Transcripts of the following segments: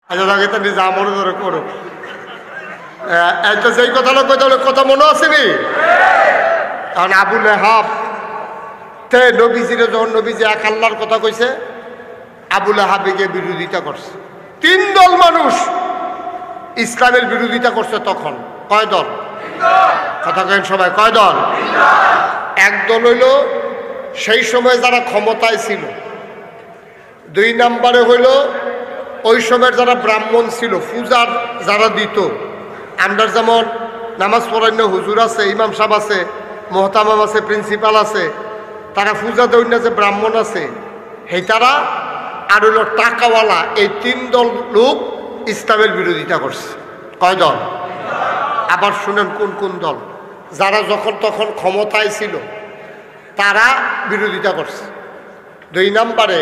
আচ্ছা তাকে তো নিজে আমল ধরে করো। তো সেই কথাটা কইতে হলে কথা মনে আসেনি? কারণ আবু লেহাব তে নবীজিরে যখন নবীজি এক আল্লাহর কথা কইছে, আবু লেহাবিকে বিরোধিতা করছে। 3 দল মানুষ ইসলামের বিরোধিতা করছে তখন। কয় দল? কথা কেন সবাই, কয় দল? এক দল হইল সেই সময় যারা ক্ষমতায় ছিল। 2 নম্বরে হইল ওই সময়ের যারা ব্রাহ্মণ ছিল, পূজার যারা দিত। আমরা যেমন নামাজ পড়ান্য হুজুর আছে, ইমাম সাহেব আছে, মোহতামাম আছে, প্রিন্সিপাল আছে, তারা পূজা দেয় না যে ব্রাহ্মণ আছে সেই তারা। আর হইল টাকাওয়ালা। এই 3 দল লোক ইসলামের বিরোধিতা করছে। কয় দল? আবার শুনেন কোন কোন দল। যারা যখন তখন ক্ষমতায় ছিল তারা বিরোধিতা করছে। 2 নম্বরে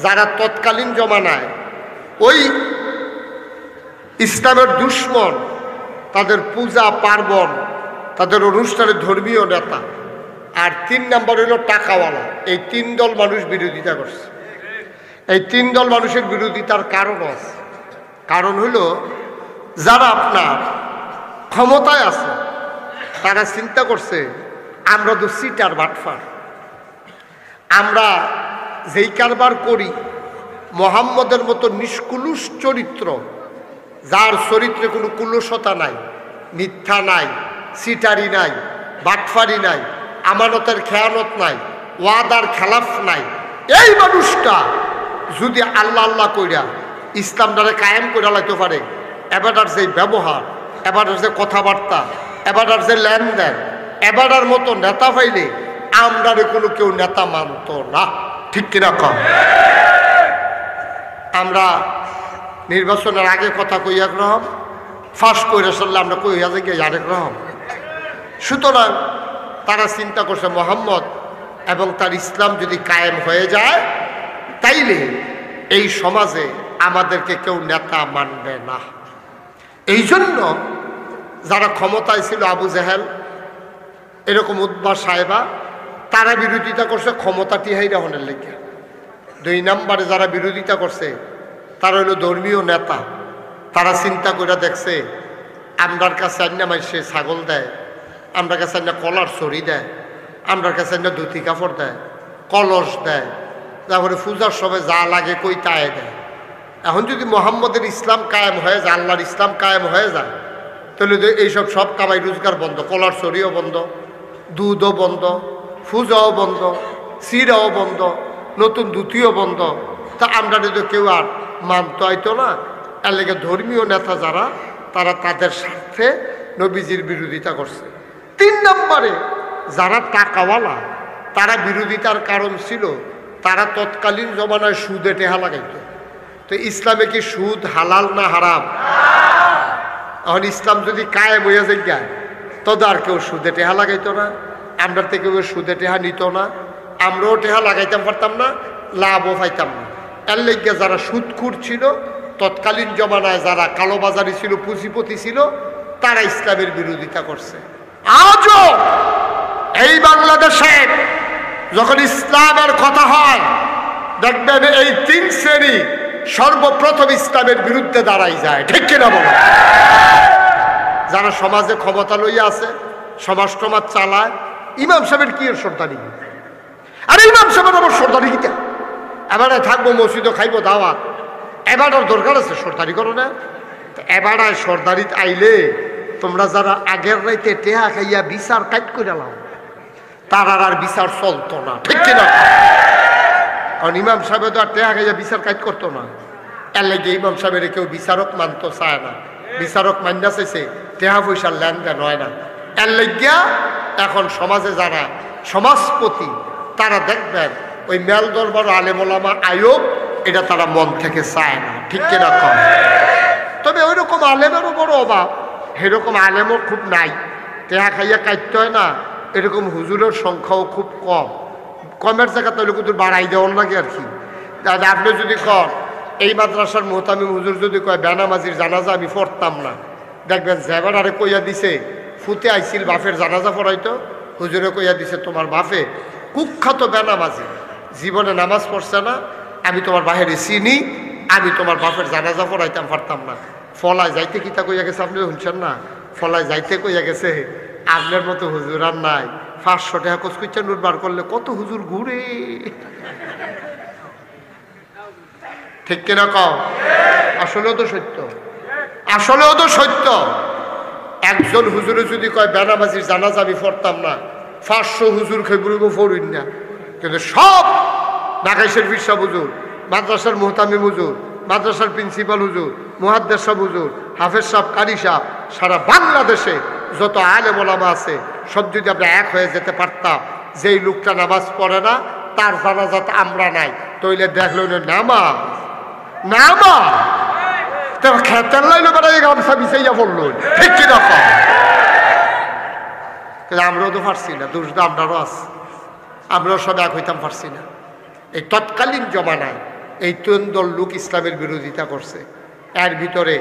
যারা তৎকালীন জমানায় ওই ইসলামের দুশ্মন, তাদের পূজা পার্বণ, তাদের অনুষ্ঠানে ধর্মীয় নেতা। আর 3 নম্বর হইল টাকাওয়ালা। এই 3 দল মানুষ বিরোধিতা করছে। এই 3 দল মানুষের বিরোধিতার কারণ আছে। কারণ হইল যারা আপনার ক্ষমতায় আছে তারা চিন্তা করছে আমরা তো সিটার বাটফার, আমরা যেই কারবার করি মোহাম্মদের মতো নিষ্কুলুষ চরিত্র, যার চরিত্রে কোনো কুলসতা নাই, মিথ্যা নাই, সিটারি নাই, বাটফারি নাই, আমানতের খেয়ানত নাই, ওয়াদার খেলাফ নাই, এই মানুষটা যদি আল্লাহ আল্লাহ কইরা ইসলামটারে কায়েম করে লাইতে পারে, এবারটার যে ব্যবহার, এবারটার যে কথাবার্তা, এবারটার যে লেনদেন, এবারটার মতো নেতা পাইলে আমরারে কোনো কেউ নেতা মানত না। ঠিক কিনা কম? আমরা নির্বাচনের আগে কথা কই একরকম, ফাঁস করে চললে আমরা কইয়া যে গিয়ে আরেক রকম। সুতরাং তারা চিন্তা করছে মোহাম্মদ এবং তার ইসলাম যদি কায়েম হয়ে যায় তাইলে এই সমাজে আমাদেরকে কেউ নেতা মানবে না। এই জন্য যারা ক্ষমতায় ছিল, আবু জেহেল, এরকম উদ্বা সাহেবা, তারা বিরোধিতা করছে ক্ষমতা টিহাই রাহনের লেগে। 2 নম্বরে যারা বিরোধিতা করছে তারা হলো ধর্মীয় নেতা। তারা চিন্তা করে দেখছে আমরার কাছে আন্না মাইসে ছাগল দেয়, আমরার কাছে আন্না কলার ছড়ি দেয়, আমরার কাছে আন্না ধুতি কাপড় দেয়, কলস দেয়, তারপরে পূজার সময় যা লাগে কই তাই দেয়। এখন যদি মোহাম্মদের ইসলাম কায়েম হয়ে যায়, আল্লাহর ইসলাম কায়েম হয়ে যায়, তাহলে এইসব সব কামাই রোজগার বন্ধ, কলার ছড়িও বন্ধ, দুধও বন্ধ, পূজাও বন্ধ, সিরাও বন্ধ, নতুন ধুতিও বন্ধ। তা আমরা যদি কেউ আর মানতে হয়তো না। এর লেগে ধর্মীয় নেতা যারা, তারা তাদের স্বার্থে নবীজির বিরোধিতা করছে। 3 নম্বরে যারা টাকাওয়ালা, তারা বিরোধিতার কারণ ছিল তারা তৎকালীন জমানায় সুদে টেহা লাগাইত। তো ইসলামে কি সুদ হালাল না হারাম? এখন ইসলাম যদি কায়েম হইয়া যায় তবে আর কেউ সুদে টেহা লাগাইতো না, আমরা থেকে কেউ সুদে টেহা নিত না, আমরাও টেহা লাগাইতাম পারতাম না, লাভও পাইতাম না। এর লেগে যারা সুদখুর ছিল তৎকালীন জমানায়, যারা কালোবাজারি ছিল, পুঁজিপতি ছিল, তারা ইসলামের বিরোধিতা করছে। আজও এই বাংলাদেশে যখন ইসলামের কথা হয় দেখবেন এই 3 শ্রেণী সর্বপ্রথম ইসলামের বিরুদ্ধে দাঁড়াই যায়। ঠিক কিনা বলো? যারা সমাজে ক্ষমতা লইয়া আছে, সমাজ টমাজ চালায়, ইমাম সাহেবের কি এর সর্দারি? আরে ইমাম সাহেবের আমার সর্দারি কিটা? এবারে থাকবো মসজিদে, খাইবো দাওয়াত, এবারটার দরকার আছে সর্দারি করো না? এবারে সর্দারিত আইলে তোমরা যারা আগের রাইতে টেহা খাইয়া বিচার কাট করে লাও, তার আর বিচার চলতো না। ঠিক কিনা? কারণ ইমাম সাহেব তো আর টেহা খাইয়া বিচার কাট করতো না। এর লাগে ইমাম সাহেবের কেউ বিচারক মানতো চায় না। বিচারক মান্যা চাইছে টেহা পয়সার লেনদেন হয় না। এর লাগিয়া এখন সমাজে যারা সমাজপতি, তারা দেখবেন ওই মেল দরবার আলেমোলামা আয়োগ, এটা তারা মন থেকে চায় না। ঠিক কিনা কম? তবে ওই রকম আলেমেরও বড় অভাব, সেরকম আলেমও খুব নাই। টেহা খাইয়া কাটতে হয় না, এরকম হুজুরের সংখ্যাও খুব কম। কমের জায়গা তাহলে কিন্তু বাড়াই দেওয়ার লাগে আর কি। আপনি যদি কন এই মাদ্রাসার মোহতামিম হুজুর যদি কয় বেনামাজির জানাজা আমি পড়তাম না, দেখবেন জেবার আরে কইয়া দিছে ফুতে আইছিল বাফের জানাজা পড়াইতো, হুজুরে কইয়া দিছে তোমার বাফে কুখ্যাত বেনামাজি, জীবনে নামাজ পড়ছে না, আমি তোমার বাহিরে চিনি, আমি তোমার বাপের জানাজা পড়াইতাম পারতাম না। ফলায় যাইতে কিতা কইয়া গেছে, আপনি শুনছেন না? ফলায় যাইতে কইয়া গেছে, আপনার মতো হুজুর আর নাই। 500 টাকা কচকুচ্চা নোট বার করলে কত হুজুর ঘুরে, ঠিক কিনা কও? আসলেও তো সত্য, আসলেও তো সত্য। একজন হুজুরে যদি কয় বেনামাজির জানাজা আমি পড়তাম না, 500 হুজুর খেবুড়িব পড়ুন না। কিন্তু সব নাগাইশের বিশ্বাস হুজুর, মাদ্রাসার মোহতামিম হুজুর, মাদ্রাসার প্রিন্সিপাল হুজুর, মুহাদ্দিস সাহেব হুজুর, হাফেজ সাহেব, কারি সাহেব, সারা বাংলাদেশে যত আলেম ওলামা আছে সব যদি আমরা এক হয়ে যেতে পারতাম, যেই লোকটা নামাজ পড়ে না তার জানাজাতে আমরা নাই, তইলে দেখলো নামাজ নামাজ তার খেতের লাইলো বেড়াই গামছা বিছাইয়া পড়লো, ঠিক কিনা? কিন্তু আমরাও তো পারছি না, দোষ তো আমরাও আছে, আমরাও সব এক হইতাম পারছি না। এই তৎকালীন জমানায় এই 3 দল লোক ইসলামের বিরোধিতা করছে। এর ভিতরে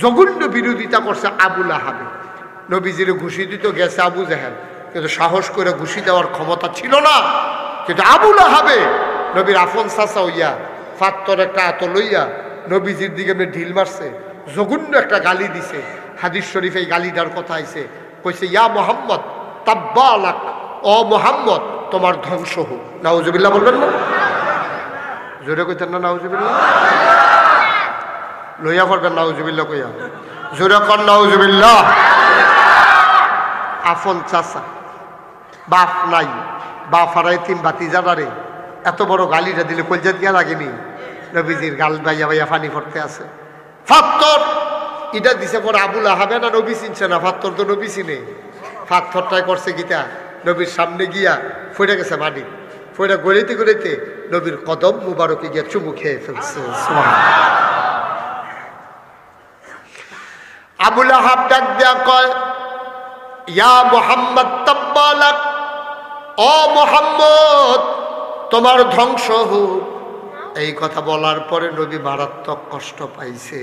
জঘন্য বিরোধিতা করছে আবুল আহাবে। নবীজির ঘুষি দিত গেছে আবু জাহেল, কিন্তু সাহস করে ঘুষি দেওয়ার ক্ষমতা ছিল না। কিন্তু আবুল আহাবে নবীর আফন চাচা হইয়া ফাত্তর একটা আত লইয়া নবীজির দিকে ঢিল মারছে, জঘন্য একটা গালি দিছে। হাদিস শরীফ এই গালিটার কথা আইছে, কইছে ইয়া মোহাম্মদ তাব্বালাক, ও মোহাম্মদ তোমার ধ্বংস হোক। নাউজুবিল্লাহ বলবেন না? জোরে কইতেন না নাউজুবিল্লাহ? লইয়া পড়বেন নাউজুবিল্লাহ কইয়া, জোরে কর নাউজুবিল্লাহ। আফন চাচা, বাপ নাই, বাপ হারাই 3 বাতিজারে এত বড় গালিটা দিলে কলজাত গিয়া লাগেনি? নবীজির গাল বাইয়া বাইয়া পানি পড়তে আছে। ফাত্তর এটা দিছে পরে আবুল আহাবে না নবী চিনছে না, ফাত্তর তো নবী চিনে। ফাত্তরটাই করছে গীতা নবীর সামনে গিয়া ফইরা গেছে মাটি, ফইরা গড়িতে গড়িতে নবীর কদম মুবারকে গিয়া চুমু খেয়ে ফেলছে। আবুল আহাব ডাক দিয়া কয় ইয়া মুহাম্মদ তাব্বালাক, ও মুহাম্মদ তোমার ধ্বংস হোক। এই কথা বলার পরে নবী মারাত্মক কষ্ট পাইছে।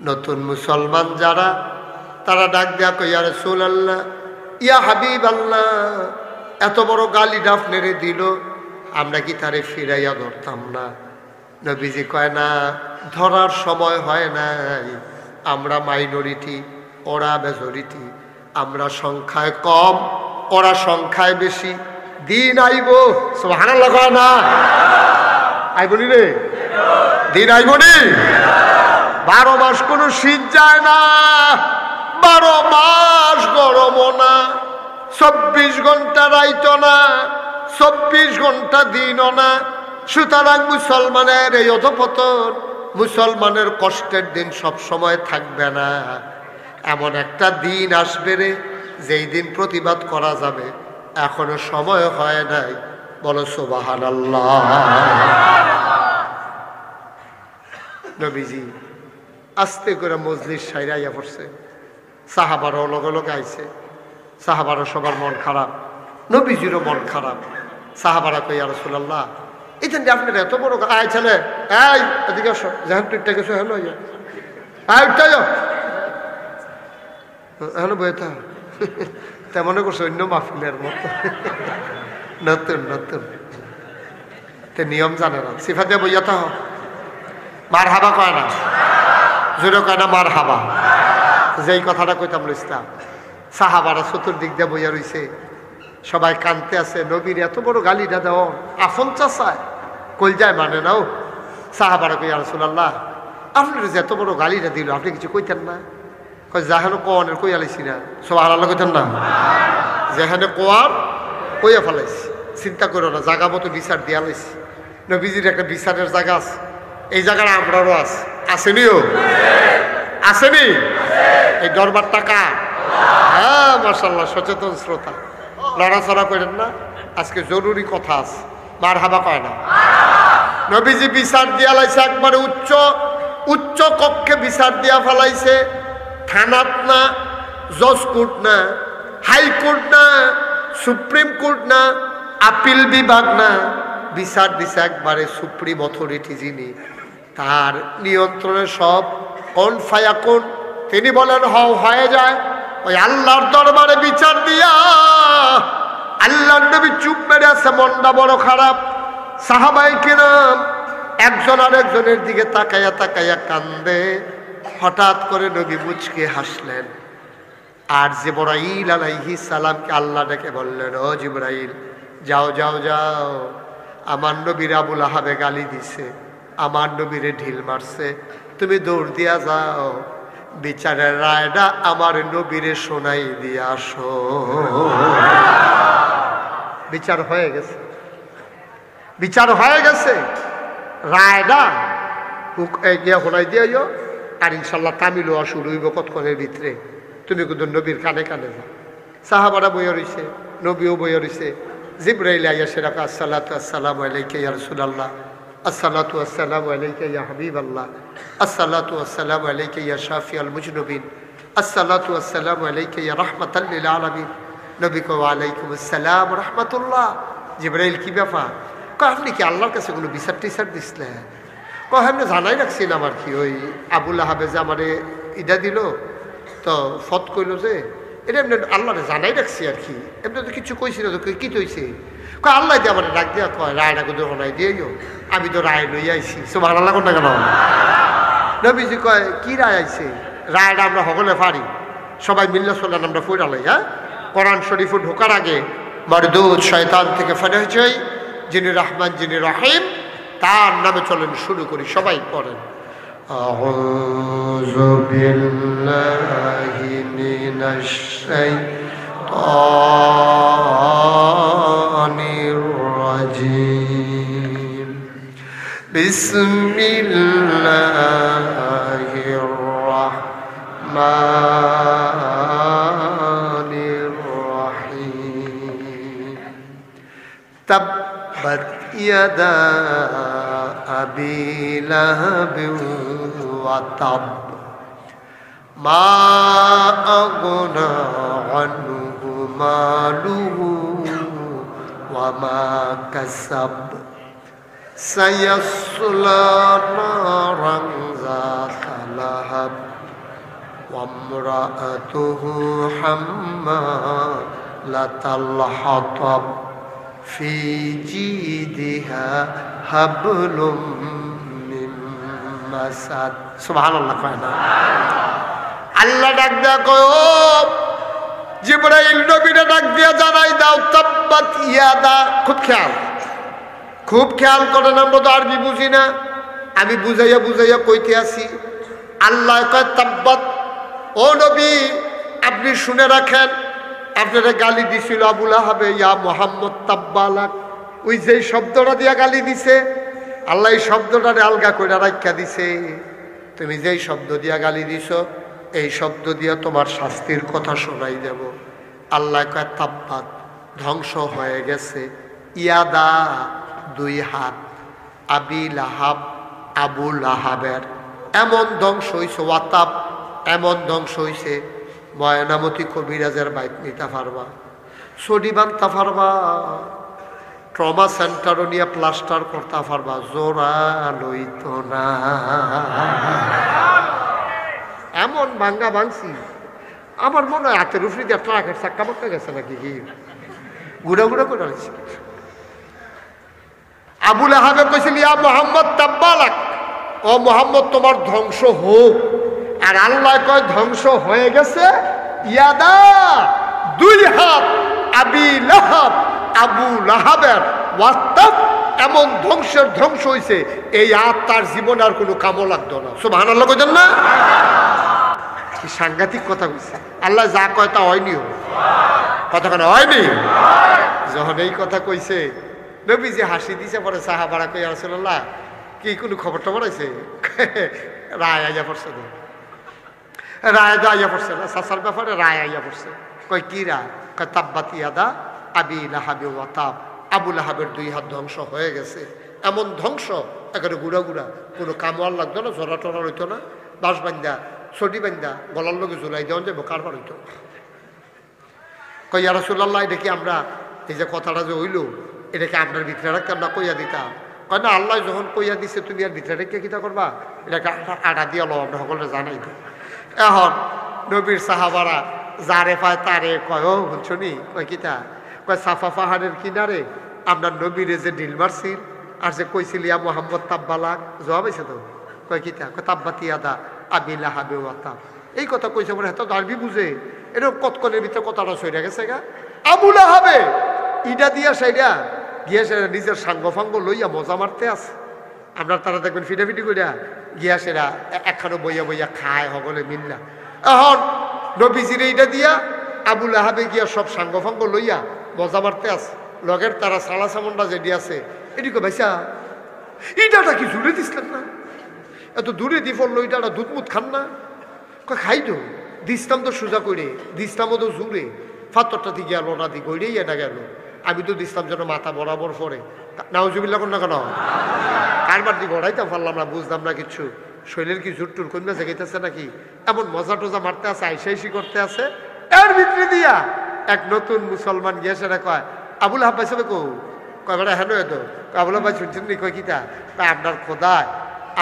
নতুন মুসলমান যারা তারা ডাক দেয়া কই ইয়া রাসূলুল্লাহ, ইয়া হাবিব আল্লাহ, এত বড় গালি ডাফনেরে দিল, আমরা কি তারে ফিরাইয়া ধরতাম না? নবীজি কয় না, ধরার সময় হয় নাই। আমরা মাইনরিটি, ওরা মেজরিটি, আমরা সংখ্যায় কম, ওরা সংখ্যায় বেশি। দিন আইব, সুবহানাল্লাহ কয় না? আইবনি রে, দিন আইবনি। 12 মাস কোনো শীত যায় না, 12 মাস গরমও না, 24 ঘন্টা রাইতো না, 24 ঘন্টা দিনও না। সুতরাং মুসলমানের এই অধপতন, মুসলমানের কষ্টের দিন সব সময় থাকবে না। এমন একটা দিন আসবে রে যেই দিন প্রতিবাদ করা যাবে, এখনো সময় হয় নাই। বলো সুবহানাল্লাহ। নবীজি আস্তে করে মজলিস সাইরাইয়া পড়ছে, সাহাবারও লগে লগে আইছে। সাহাবারও সবার মন খারাপ, নবীজিরও মন খারাপ। সাহাবারা কই ইয়া রাসূলুল্লাহ, এইখান দিয়ে আপনার এত বড় আয় ছেলে, এই এদিকে আসো, যেখান তুইটা গেছো হ্যালো উঠতে হ্যালো বইতা তেমন করছো অন্য মাহফিলের মতো। নতুন নতুন তে নিয়ম জানে না, সিফা দিয়ে বইয়া তো মার হাবা কয় না, জোরে কয় না মার হাবা। যেই কথাটা কইতাম লইতাম, সাহাবারা চতুর্দিক দিয়ে বইয়া রইছে, সবাই কানতে আছে। নবীর এত বড় গালিটা দেও, আফন চাচায় কলজায় মানে নাও। সাহাবারা কই ইয়া রাসূলুল্লাহ, আপনার যে এত বড় গালিটা দিল, আপনি কিছু কইতেন না? কয় যাহেন কোয়ানের কইয়া লাইছি না। সুবহানাল্লাহ কইতেন না? যেখানে কোয়ার কইয়া ফেলাইছি, চিন্তা করো না, জায়গা মতো বিচার দিয়া লাইছি। নবীজির একটা বিচারের জায়গা আছে, এই জায়গাটা আমরারও আছে, আসেনিও? আসেনি? এই দরবার টাকা, হ্যাঁ মাশাআল্লাহ, সচেতন শ্রোতা, লড়াচড়া করেন না। আজকে জরুরি কথা আছে, মার হাবা কয় না। নবীজি বিচার দিয়া লাইছে, একবারে উচ্চ উচ্চ কক্ষে বিচার দিয়া ফেলাইছে। থানাত না, জজ কোর্ট না, হাইকোর্ট না, সুপ্রিম কোর্ট না, আপিল বিভাগ না, বিচার দিছে একবারে সুপ্রিম অথরিটি যিনি, তার নিয়ন্ত্রণে সব। কোন ফায়াকুন, তিনি বলেন হও হয়ে যায়। ওই আল্লাহর দরবারে বিচার দিয়া আল্লাহর নবী চুপ মেরে আছে, মনটা বড় খারাপ। সাহাবায়ে কেরাম একজন আরেকজনের দিকে তাকাইয়া তাকাইয়া কান্দে। হঠাৎ করে নবী মুচকে হাসলেন। আর জিবরাইল আলাইহিস সালামকে আল্লাহ ডেকে বললেন, ও জিবরাইল, যাও যাও যাও, আমার নবীর আবুল আহাবে গালি দিছে, আমার নবীরে ঢিল মারছে, তুমি দৌড় দিয়া যাও, বিচারের রায়টা আমার নবীরে শোনাই দিয়ে আসো। বিচার হয়ে গেছে, বিচার হয়ে গেছে, রায়টা গিয়া শোনাই দিও। আর ইনশাল্লাহ তামিলও শুরু হইব কতক্ষণের ভিতরে। তুমি কিন্তু নবীর কানে কানে যাও। সাহাবারা বইয়া রইছে, নবীও বইয়া রইছে। জিবরাইল আইয়া সেরাক, আসসালাতু আসসালামু আলাইকা ইয়া রাসূলুল্লাহ, আসসালাতু আসসালামু আলাইকা ইয়া হাবিবাল্লাহ, আসসালাতু আসসালামু আলাইকা ইয়া শাফিউল মুজনুবিন, আসসালাতু আসসালামু আলাইকা ইয়া রাহমাতাল লিল আলামিন। নবী কো ওয়ালাইকুম আসসালাম ওয়া রাহমাতুল্লাহ। জিবরাইল, কি ব্যাপার? কয়, আপনি কি আল্লাহর কাছে কোনো বিচার টিচার দিছিলেন? কয়, আমি জানাই রাখছিলাম আর কি, ওই আবুল আহাবে যে আমারে ইডা দিল, তো ফত কইল যে এটা এমনি আল্লাহরে জানাই রাখছি আর কি, এমনি তো কিছু কইছি না। তো কি তৈছে? কয়, আল্লাহ দিয়ে আমার ডাক দিয়া কয় রায়টা কিন্তু শোনাই দিয়েও, আমি তো রায় লই আইছি। সুবহানাল্লাহ কোনটা কেন? নবীজি কয়, কি রায় আইছে? রায়টা আমরা সকলে পারি, সবাই মিল্লা চললেন, আমরা পড়ালাই। হ্যাঁ, কোরআন শরীফে ঢোকার আগে মারদুদ শয়তান থেকে ফেরত যাই, যিনি রহমান যিনি রহিম, তার নামে চলেন শুরু করি। সবাই পড়েন, আউযু বিল্লাহি মিনাশ শাইতানির রাজিম, বিসমিল্লাহির রাহমানির রাহিম। তাব্বাত ইয়াদা আবি লাহাবিন ওয়া তাব, মা আগনা আনহু মালুহু ওয়া মা কাসাব, সায়াসলা নারান যাতা লাহাব, ওয়া ইমরাআতুহু হাম্মালাতাল হাতাব, ফি জিদিহা হাবলুম মিন মাসাদ। সুবহানাল্লাহ। আল্লাহ ডাক দেয়া কয়, ও জিবরাইল, নবীরে ডাক দিয়া জানাই দাও, তাব্বাত ইয়াদা। খুব খেয়াল করেন, আমরা তো আরবি বুঝি না, আমি বুঝাইয়া বুঝাইয়া কইতে আছি। আল্লাহ কয় তাব্বাত, ও নবী আপনি শুনে রাখেন, আপনারা গালি দিছিল আবুল আহাবে, ইয়া মুহাম্মদ তাব্বালাক, ওই যে শব্দটা দিয়া গালি দিছে, আল্লাহ এই শব্দটারে আলগা করে রাখা দিছে। তুমি যেই শব্দ দিয়া গালি দিছ, এই শব্দ দিয়া তোমার শাস্তির কথা শোনাই দেব। আল্লাহ কয় তাব্বাত, ধ্বংস হয়ে গেছে, ইয়াদা, দুই হাত, আবি লাহাব, আবু লাহাবের এমন ধ্বংস হইছে, ওয়াতাব, এমন ধ্বংস হইছে, ময়নামতি কবিরাজের বাইক নিতে পারবা, সডি বানতে পারবা, ট্রমা সেন্টারও নিয়ে প্লাস্টার করতে পারবা, জোড়া লইত না। এমন ভাঙ্গা ভাঙছি, আমার মনে হয় হাতের উফরি দিয়ে ট্রাকের চাক্কা মাক্কা গেছে নাকি, কি গুড়া গুড়া করে রয়েছে। আবুল আহাবে কইছিল, ইয়া মুহাম্মদ তাব্বালাক, ও মুহাম্মদ তোমার ধ্বংস হোক। আর আল্লাহ কয় ধ্বংস হয়ে গেছে, ইয়াদা, দুই হাত, আবি লাহাব, আবু লাহাবের, ওয়াতাব, এমন ধ্বংসের ধ্বংস হয়েছে, এই হাত তার জীবনে আর কোনো কামও লাগতো না। সুবহানাল্লাহ কইতেন না? সাংঘাতিক কথা কইছে। আল্লাহ যা কয় তা হয়নি, কথা কেন হয়নি? যখন এই কথা কইছে, নবীজি হাসি দিছে, পরে সাহাবারা কই, ইয়া রাসূলুল্লাহ কি কোনো খবর টবর আছে? রায় আইয়া পড়ছে, রায় তো আইয়া পড়ছে না, সাসার ব্যাপারে রায় আইয়া পড়ছে। কয় কি রায়? কয় তাব্বাত ইয়াদা আবি লাহাবি ওয়া তাব, আবু লাহাবের দুই হাত ধ্বংস হয়ে গেছে, এমন ধ্বংস একেবারে গুড়া গুড়া, কোনো কামওয়ার লাগতো না, জরা টরা হইতো না, বাঁশ বান্ধা ছটি বান্ধা গলার লোকে ঝুলাই দেওয়া যাবো, কারবার হইতো। কই ইয়া রাসূলুল্লাহ, এটা কি আমরা এই যে কথাটা যে হইল, এটাকে আপনার ভিতরে রাখতাম না, কইয়া দিতাম? কয় না, আল্লাহ যখন কইয়া দিছে তুমি আর ভিতরে রেখে কিতা করবা, এটাকে আটা দিয়ে লো, আমরা সকলে জানাই তো। এখন নবীর সাহাবারা যারে পায় তারে কয়, ও শুনি, কয় কিতা? কয় সাফা পাহাড়ের কিনারে আপনার নবীরে যে ঢিল মারছিল, আর যে কইছিল ইয়া মোহাম্মদ তাব্বালাক জবাব হয়েছে তো কয় কিতা কয় তাব্বাতি আদা আবি লাহাবে ওয়া তাব এই কথা কইছে বলে এত আরবি বুঝে এরকম কতক্ষণের ভিতরে কথাটা সইরা গেছে গা আবু লাহাবে ইটা দিয়া সাইডা গিয়া সেরা নিজের সাঙ্গ ফাঙ্গ লইয়া মজা মারতে আছে আপনার তারা দেখবেন ফিটাফিটি করিয়া গিয়া সেরা একখানো বইয়া বইয়া খায় সকলে মিল্লা এখন নবীজির এইটা দিয়া আবু লাহাবে গিয়া সব সাঙ্গ ফাঙ্গ লইয়া মজা মারতে আছে লগের তারা সালা সামন্ডা যেটি আছে এটিকে ভাইসা ইটাটা কি জুড়ে দিচ্ছেন না এত দূরে দি ফল ইটাটা দুধ মুধ খান না খাই তো দিস্তাম তো সোজা করে দিস্তামও তো জুড়ে ফাতরটা দি গেল না দি গইরেই এটা গেল আমি তো দিস্তাম যেন মাথা বরাবর পরে নাউজুবিল্লাহ কোন না কেন কারবার দি গড়াইতাম পারলাম না বুঝলাম না কিছু শরীরের কি জুট টুর কমবে জেগেতেছে নাকি এমন মজা টজা মারতে আছে আইসাইসি করতে আছে এর ভিতরে দিয়া এক নতুন মুসলমান গিয়ে সেটা কয় আবুল হাব্বাই সবে কো কয় বেড়া হেন এতো আবুল হাব্বাই শুনছেন নি কয় কিতা আপনার খোদায়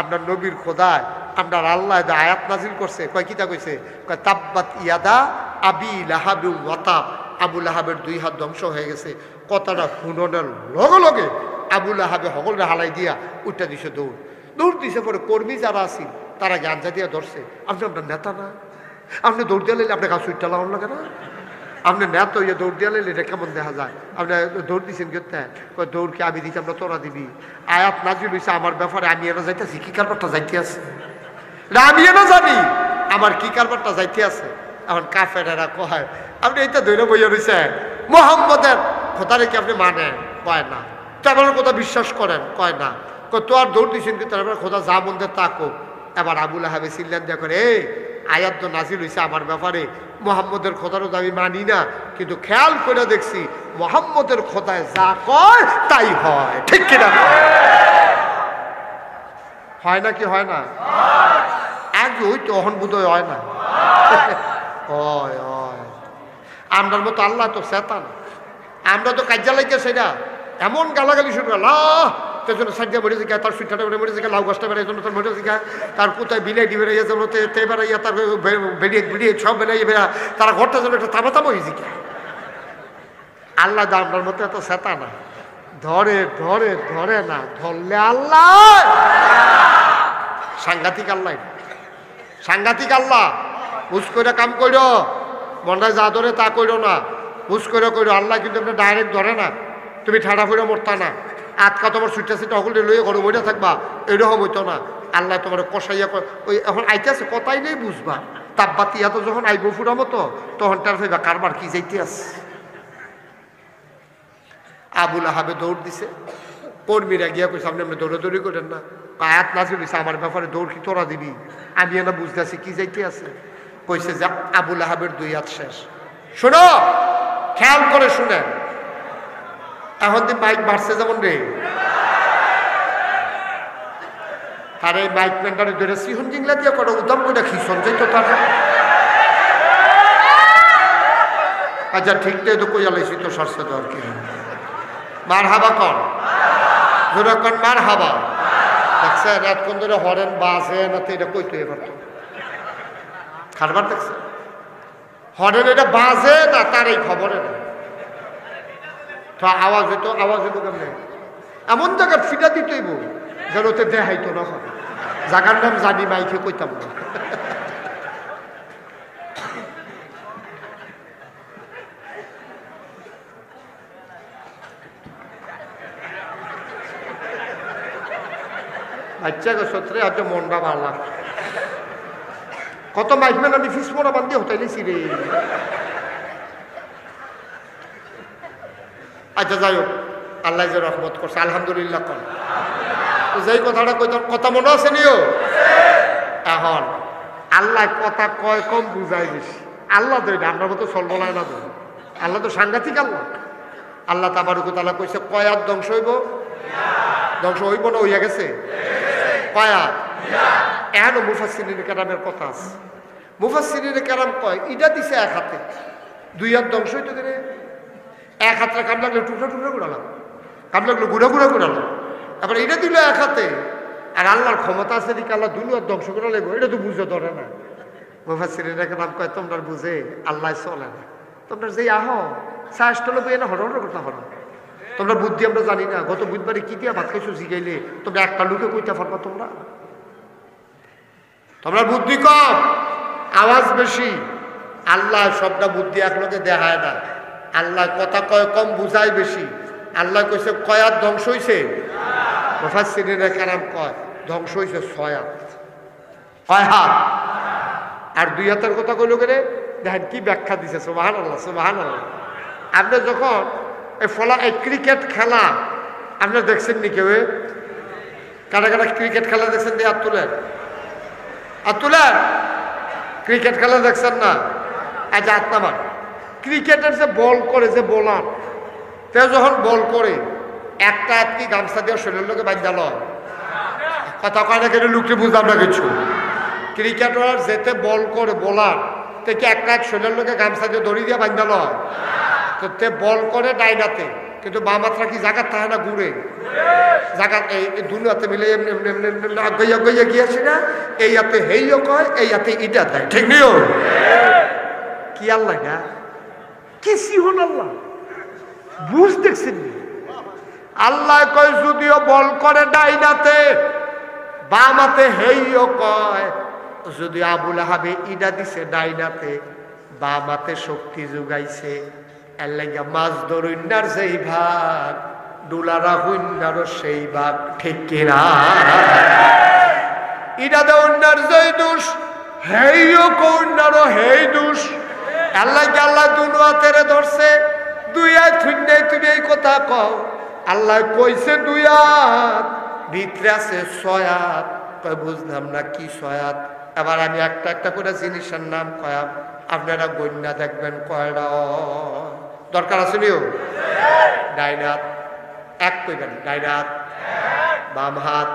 আপনার নবীর খোদায় আপনার আল্লাহ আয়াত নাজিল করছে কয় কিতা কইছে কয় তাব্বাত ইয়াদা আবি লাহাবি ওয়াতাব আবু লাহাবের 2 হাত ধ্বংস হয়ে গেছে কথাটা শুননের লগে লগে আবু লাহাবে সকলরে হালাই দিয়া উঠা দিছে দৌড় দিছে পরে কর্মী যারা আছিল তারা গাঞ্জা দিয়া ধরছে আপনি আপনার নেতা না আপনি দৌড় দিয়ে লাইলে আপনার গাছ উঠটা লাগান লাগে না আপনি নেতা হইয়া দৌড় দিয়ে লাইলে এটা কেমন দেখা যায় আপনি দৌড় দিচ্ছেন কেতে দৌড়কে আমি দিচ্ছি আমরা তোরা দিবি আয়াত নাজিল হইছে আমার ব্যাপারে আমি এনে যাইতেছি কি কারবারটা যাইতে আছে আমি এনে জানি আমার কি কারবারটা যাইতে আছে এখন কাফেরেরা কয় আপনি এইটা ধরে বইয়া রয়েছে মোহাম্মদের খোদারে কি আপনি মানেন কয় না তেমন কথা বিশ্বাস করেন কয় না তো আর দৌড় দিচ্ছেন কিন্তু তারপরে খোদা যা বলতে তাকো এবার আবুল আহাবে সিল্লান দিয়া করে এই আয়াত তো নাজিল হয়েছে আমার ব্যাপারে মোহাম্মদের খোদারও আমি মানি না কিন্তু খেয়াল করে দেখছি মোহাম্মদের খোদায় যা কয় তাই হয় ঠিক কিনা হয় না কি হয় না আগে ওই তো অহন বোধহয় হয় না আমরার মতো আল্লাহ তো শয়তান আমরা তো কাজা লাগে সেটা এমন গালাগালি শুরু জন্য সাইডে মরে শিখা তার সুইটাটা মরে শিখা লাউ গাছটা বেড়ে জন্য তার মরে শিখা তার কোথায় বিলেটি বেড়ে যেন তে বেড়াইয়া তার বেরিয়ে বেরিয়ে সব বেড়াইয়া বেড়া তারা ঘরটা যেন একটা তামা তামা হয়ে শিখা আল্লাহ দা আপনার মতো এত সেতা না ধরে ধরে ধরে না ধরলে আল্লাহ সাংঘাতিক আল্লাহ সাংঘাতিক আল্লাহ বুঝ করে কাম করো মনে যা ধরে তা করো না বুঝ করে করো আল্লাহ কিন্তু আপনি ডাইরেক্ট ধরে না তুমি ঠাড়া ফুড়ে মরতা না আটকা তোমার সুইটা সিটা সকলে লইয়ে ঘরে বইটা থাকবা এরকম হইতো না আল্লাহ তোমার কষাইয়া ওই এখন আইতে আছে কথাই নেই বুঝবা তাপবাতি এত যখন আইব ফুরা মতো তখন তার ভাইবা কারবার কি যাইতে আছে আবুল আহাবে দৌড় দিছে কর্মীরা গিয়া কইছে আপনি দৌড়াদৌড়ি করেন না আয়াত নাজিল হইছে আমার ব্যাপারে দৌড় কি তোরা দিবি আমি না বুঝতেছি কি যাইতে আছে কইছে যে আবুল আহাবের 2 হাত শেষ শোনো খেয়াল করে শুনেন এখন তুই মাইক মারছে যেমন রে তার এই মাইক ম্যানটারে ধরে সিহন জিংলা দিয়ে করে উদাম করে খিসন যাইতো তার আচ্ছা ঠিক তো কইয়া লাইছি তো সরষে তো আর কি মার হাবা কন জোরা কন মার হাবা দেখছেন এতক্ষণ ধরে হরেন বাজে না তো এটা কইতো এবার তো খারবার দেখছে হরেন এটা বাজে না তার এই খবরে না তো আওয়াজ হইতো কেমন এমন জায়গার ফিটা দিতেইব যেন ওতে দেখাইতো না হয় জায়গার নাম জানি মাইকে কইতাম না বাচ্চা সত্রে আজ মনটা ভালো কত মাইকম্যান আমি ফিস মোড়া বান্ধি হতাইলেছি রে আচ্ছা যাই হোক আল্লাহ যে রহমত করছে আলহামদুলিল্লাহ কন যেই কথাটা কইতাম কথা মনে আছে নিও এখন আল্লাহ কথা কয় কম বুঝাই বেশি আল্লাহ তো এটা আমরা মতো চলবো না তো আল্লাহ তো সাংঘাতিক আল্লাহ আল্লাহ তাবারুকতাআলা কইছে কয়াত ধ্বংস হইব ধ্বংস হইব না হইয়া গেছে কয়াত এখনো মুফাসসিরিনে কেরামের কথা আছে মুফাসসিরিনে কেরাম কয় ইটা দিছে এক হাতে 2 হাত ধ্বংস হইতে গেলে এক হাতে কাম লাগলে টুকরা টুকরা গুড়ালাম কাম লাগলো গুড়া গুড়া গুড়ালাম তারপর এটা দিল এক হাতে আর আল্লাহর ক্ষমতা আছে দিকে আল্লাহ 2 হাত ধ্বংস করে লাগবো এটা তো বুঝে ধরে না মুফাসসিরিনে কেরাম কয় তোমরা বুঝে আল্লাহ চলে না তোমরা যে আহ চাষটলে বই না হর হর করতে হর তোমরা বুদ্ধি আমরা জানি না, গত বুধবারে কি দিয়া ভাত খাইছো জিগাইলে তোমরা একটা লোকে কইতে পারবা? তোমরা বুদ্ধি কম, আওয়াজ বেশি। আল্লাহ সবটা বুদ্ধি একলোকে দেখায় না। আল্লাহ কথা কয় কম, বুঝায় বেশি। আল্লাহ কইছে কয়াত ধ্বংস হইছে, মুফাসসিরিনে কেরাম কয় ধ্বংস হইছে 6 হাত, 6 হাত। আর 2 হাতের কথা কইল কেন? দেখেন কি ব্যাখ্যা দিছে। সুবহানাল্লাহ, সুবহানাল্লাহ। আপনি যখন এই ক্রিকেট খেলা আপনি দেখছেন নি? কেউ কারা কারা ক্রিকেট খেলা দেখছেন? দিয়ে হাত তুলেন, হাত তুলেন। ক্রিকেট খেলা দেখছেন না? আচ্ছা, হাত নামান। ক্রিকেটের যে বল করে, যে বোলার, তে যখন বল করে একটা হাত কি গামছা দিয়ে শরীরের লোকে বান্ধা লয়? কথা কয় না কেন? লুকটি বুঝলাম না কিছু। ক্রিকেটার যেতে বল করে বোলার, তে কি একটা হাত শরীরের লোকে গামছা দিয়ে দড়ি দিয়ে বান্ধা লয়? তো তে বল করে ডাইনাতে, কিন্তু বাম হাতটা কি জায়গার থাকে না, ঘুরে জায়গা। এই দুনো হাতে মিলে এমনি এমনি এমনি এমনি আগাইয়া গইয়া গিয়েছে না? এই হাতে হেইও কয়, এই হাতে ইটা দেয়, ঠিক নিও। কি আল্লাহ না কি সিহন আল্লাহ বুঝ দেখছেন? আল্লাহ কয় যদিও বল করে ডাইনাতে, বাম হাতে হেইও কয়। যদি আবুল আহাবে ইডা দিছে ডাইনাতে, বাম হাতে শক্তি যোগাইছে। এর লাগা মাছ ধরুন্নার যেই ভাগ, ডুলারা হইন্নারও সেই ভাগ, ঠিক কিনা? ইডা দেউন্নার যেই দোষ, হেইও কন্যারও হেই দোষ। আল্লাহ আল্লাহ দুনো হাতেরে ধরছে, 2 হাত শূন্য। তুমি এই কথা কও, আল্লাহ কইছে 2 হাত, ভিতরে আছে 6 হাত। কয় বুঝলাম না কি 6 হাত? এবার আমি একটা একটা করে জিনিসের নাম কয়াম, আপনারা গণ্যা দেখবেন কয়টা দরকার আছে নিও। ডাইন হাত এক কইবেন, ডাইন হাত। বাম হাত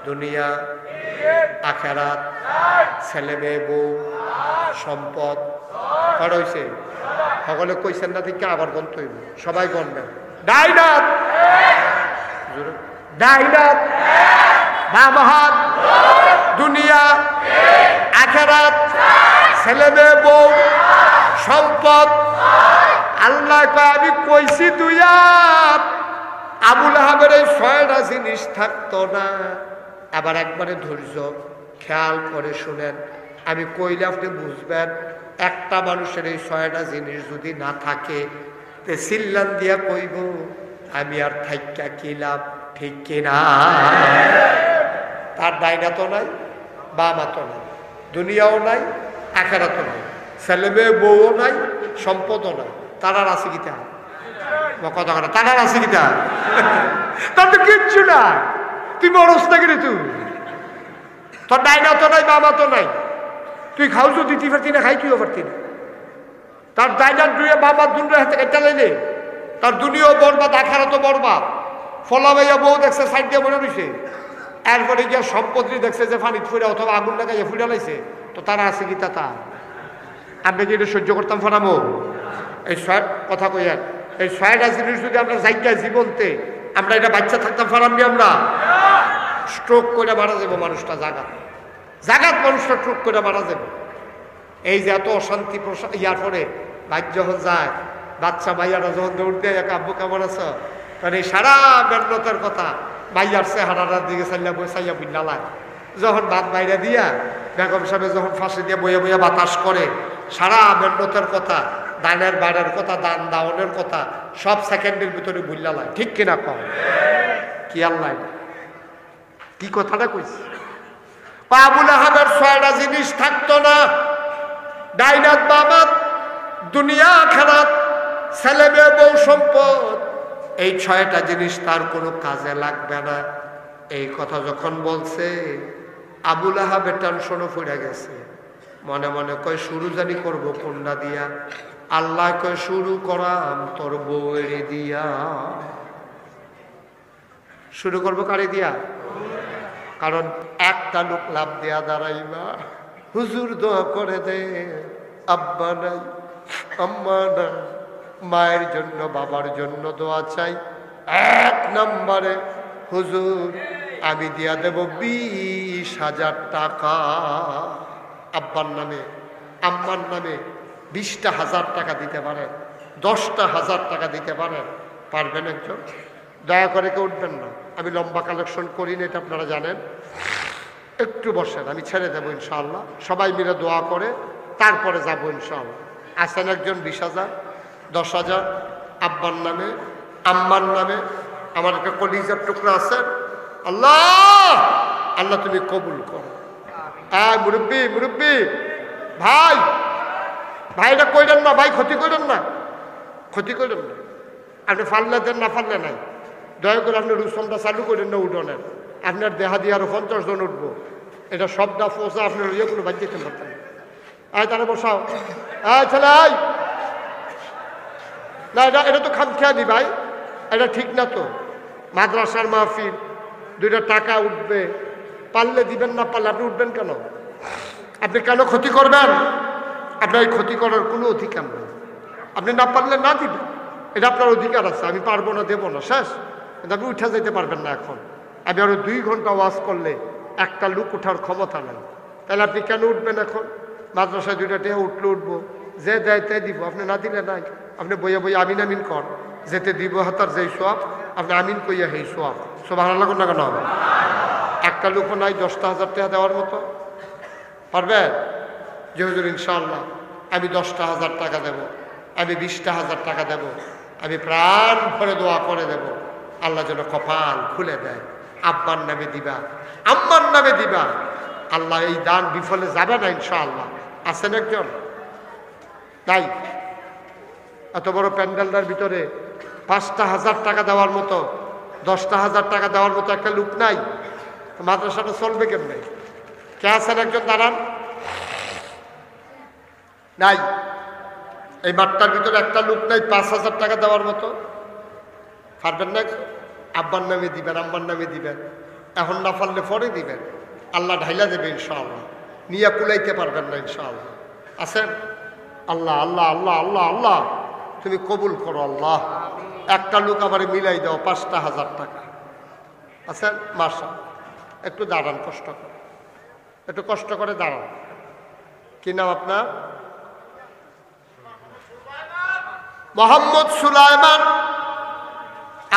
দুনিয়া আখেরাত, ছেলে মেয়ে বউ সম্পদ। কটা হইছে? সকলে কইছেন না? ঠিক আবার গন্ত হইব, সবাই গণবেন। ডাইন হাত, ডাইন হাত। বাম হাত দুনিয়া আখেরাত, ছেলে মেয়ে বউ সম্পদ। আল্লাহ কয় আমি কইছি 2 হাত। আবুল আহাবের এই 6টা জিনিস থাকতো না। আবার একবারে ধৈর্য খেয়াল করে শুনেন, আমি কইলে আপনি বুঝবেন। একটা মানুষের এই 6টা জিনিস যদি না থাকে, তে সিল্লান দিয়া কইব আমি আর থাইকা কিলাম, ঠিক কিনা? তার ডাইনা তো নাই, বামা তো নাই, দুনিয়াও নাই, আখেরাতও নাই, ছেলে মেয়ে বউও নাই, সম্পদও নাই। তার আর আছে কিতা? কথা কথা, তার আর আছে কিতা? তার তো কিচ্ছু নাই। তুই মরস না কিরে? তুই তোর ডাইনা তো নাই, বামা তো নাই। তুই খাও তো দিতে পারতি না, খাই তুইও পারতি না। তার ডাইনার দুয়ে বাবার দুনরা হাতে এটা লাইলে তার দুনিয়াও বরবাদ, আখেরাতও বরবাদ। ফলা ভাইয়া বউ দেখছে সাইড দিয়ে মনে রয়েছে, এরপরে গিয়া সম্পত্তি দেখছে যে পানি ফুড়া অথবা আগুন লাগাইয়া ফুড়া লাইছে। তো তারা আছে কি? তা আপনি কি এটা সহ্য করতাম? ফরামো এই কথা কইয়ার, এই 6টা জিনিস যদি আমরা জায়গায় জীবনতে আমরা এটা বাচ্চা থাকতাম, ফারামনি আমরা স্ট্রোক করে মারা যাবো মানুষটা। জাগাত মানুষটা স্ট্রোক করে মারা যাবে। এই যে এত অশান্তি ইয়ার পরে বাইক যখন যায়, বাচ্চা মাইয়ারা যখন দৌড় দেয়, আব্বু কেমন আছো, কারণ এই সারা মেহনতের কথা মাইয়ার চেহারার দিকে চাইয়া বিল্লালায়। যখন ভাত বাইরে দিয়া বেগম সাহেব যখন ফাঁসি দিয়ে বইয়া বইয়া বাতাস করে, সারা মেহনতের কথা, দানের বাড়ের কথা, দান দাওনের কথা সব সেকেন্ডের ভিতরে বুল্লালায়, ঠিক কিনা? কম কি আল্লাহ কি কথাটা কইছে? আবুল আহাবের 6টা জিনিস থাকতো না, ডাইনাত বামাত দুনিয়া আখেরাত, ছেলে মেয়ে বউ সম্পদ। এই 6টা জিনিস তার কোনো কাজে লাগবে না। এই কথা যখন বলছে, আবুল আহাবের টেনশনও পড়ে গেছে। মনে মনে কয় শুরু জানি করবো কোনটা দিয়া? আল্লাহ কয় শুরু করাম তোর বউয়ের দিয়া। শুরু করবো কারে দিয়া? কারণ একটা লোক লাভ দেয়া দাঁড়াইবা, হুজুর দোয়া করে দে, আব্বা নাই, আম্মা নাই, মায়ের জন্য বাবার জন্য দোয়া চাই। 1 নম্বরে হুজুর আমি দিয়া দেব 20,000 টাকা। আব্বার নামে আম্মার নামে 20,000 টাকা দিতে পারেন, 10,000 টাকা দিতে পারেন, পারবেন একজন? দয়া করে কেউ উঠবেন না, আমি লম্বা কালেকশন করি না, এটা আপনারা জানেন। একটু বসেন, আমি ছেড়ে দেবো ইনশাআল্লাহ। সবাই মিলে দোয়া করে তারপরে যাবো ইনশাআল্লাহ। আসেন একজন 20,000, 10,000, আব্বার নামে, আম্মার নামে। আমার একটা কলিজার টুকরা আছেন, আল্লাহ আল্লাহ তুমি কবুল করো। মুরব্বী মুরব্বী, ভাই ভাই, এটা কইলেন না ভাই, ক্ষতি করেন না, ক্ষতি করেন না। আপনি ফাললে দেন, না ফাললে নাই। দয়া করে আপনি রুসমটা চালু করেন না উঠোনের। আপনার দেহা দিয়ে আরো 50 জন উঠবো। এটা সবটা পোষা আপনার ইয়ে কোনো বাদ দিতে পারতেন। তারা বসাও, ছেলে না, এটা তো খামখেয়ালি ভাই, এটা ঠিক না তো। মাদ্রাসার মাহফিল, 2টা টাকা উঠবে, পারলে দিবেন, না পারলে আপনি উঠবেন কেন? আপনি কেন ক্ষতি করবেন? আপনার এই ক্ষতি করার কোনো অধিকার নেই। আপনি না পারলে না দিবেন, এটা আপনার অধিকার আছে। আমি পারবো না, দেবো না, শেষ। কিন্তু আপনি উঠে যেতে পারবেন না এখন। আমি আরো 2 ঘন্টা ওয়াজ করলে একটা লোক ওঠার ক্ষমতা নাই। তাহলে আপনি কেন উঠবেন এখন? মাদ্রাসায় 2টা টাকা উঠলে উঠবো, যে দেয় তাই দিব। আপনি না দিলে নাই, আপনি বইয়া বইয়া আমিন আমিন কর, যেতে দিব হাতার যেই সোয়াব, আপনি আমিন কইয়া হেই সোয়াব। সুবহানাল্লাহ না কেন? একটা লোকও নাই 10,000 টাকা দেওয়ার মতো। পারবেন? যে হুজুর ইনশাআল্লাহ আমি 10,000 টাকা দেব, আমি 20,000 টাকা দেব, আমি প্রাণ ভরে দোয়া করে দেব, আল্লাহ যেন কপাল খুলে দেয়। আব্বার নামে দিবা, আম্মার নামে দিবা, আল্লাহ এই দান বিফলে যাবে না ইনশাআল্লাহ। আছেন একজন? নাই? এত বড় প্যান্ডেলটার ভিতরে 5,000 টাকা দেওয়ার মতো, 10,000 টাকা দেওয়ার মতো একটা লোক নাই? মাদ্রাসাটা চলবে কেমনে? কে আছেন একজন? দাঁড়ান। নাই? এই মাঠটার ভিতরে একটা লোক নাই 5,000 টাকা দেওয়ার মতো? পারবেন না? আব্বার নামে দিবেন, আম্মার নামে দিবেন, এখন না পারলে পরে দিবেন, আল্লাহ ঢাইলা দেবে ইনশাআল্লাহ। নিয়ে কুলাইতে পারবেন না ইনশাআল্লাহ। আছেন? আল্লাহ আল্লাহ আল্লাহ আল্লাহ আল্লাহ তুমি কবুল করো আল্লাহ। একটা লোক আবার মিলাই দাও 5,000 টাকা। আছেন? মাশাআল্লাহ। একটু দাঁড়ান, কষ্ট করে, একটু কষ্ট করে দাঁড়ান। কি নাম আপনার? মোহাম্মদ সুলাইমান।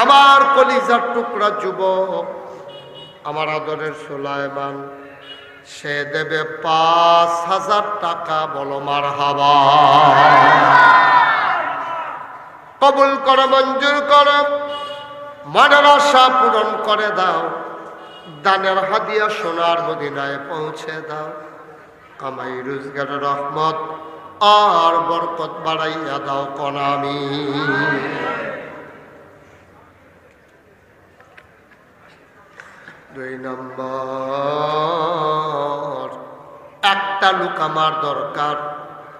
আমার কলিজার টুকরা যুবক, আমার আদরের সুলাইমান, সে দেবে 5,000 টাকা। বলো মারহাবা। কবুল করো, মঞ্জুর করো, মনের আশা পূরণ করে দাও, দানের হাদিয়া সোনার মদিনায় পৌঁছে দাও, কামাই রোজগারের রহমত আর বরকত বাড়াইয়া দাও কনামি। দুই নম্বর, একটা লোক আমার দরকার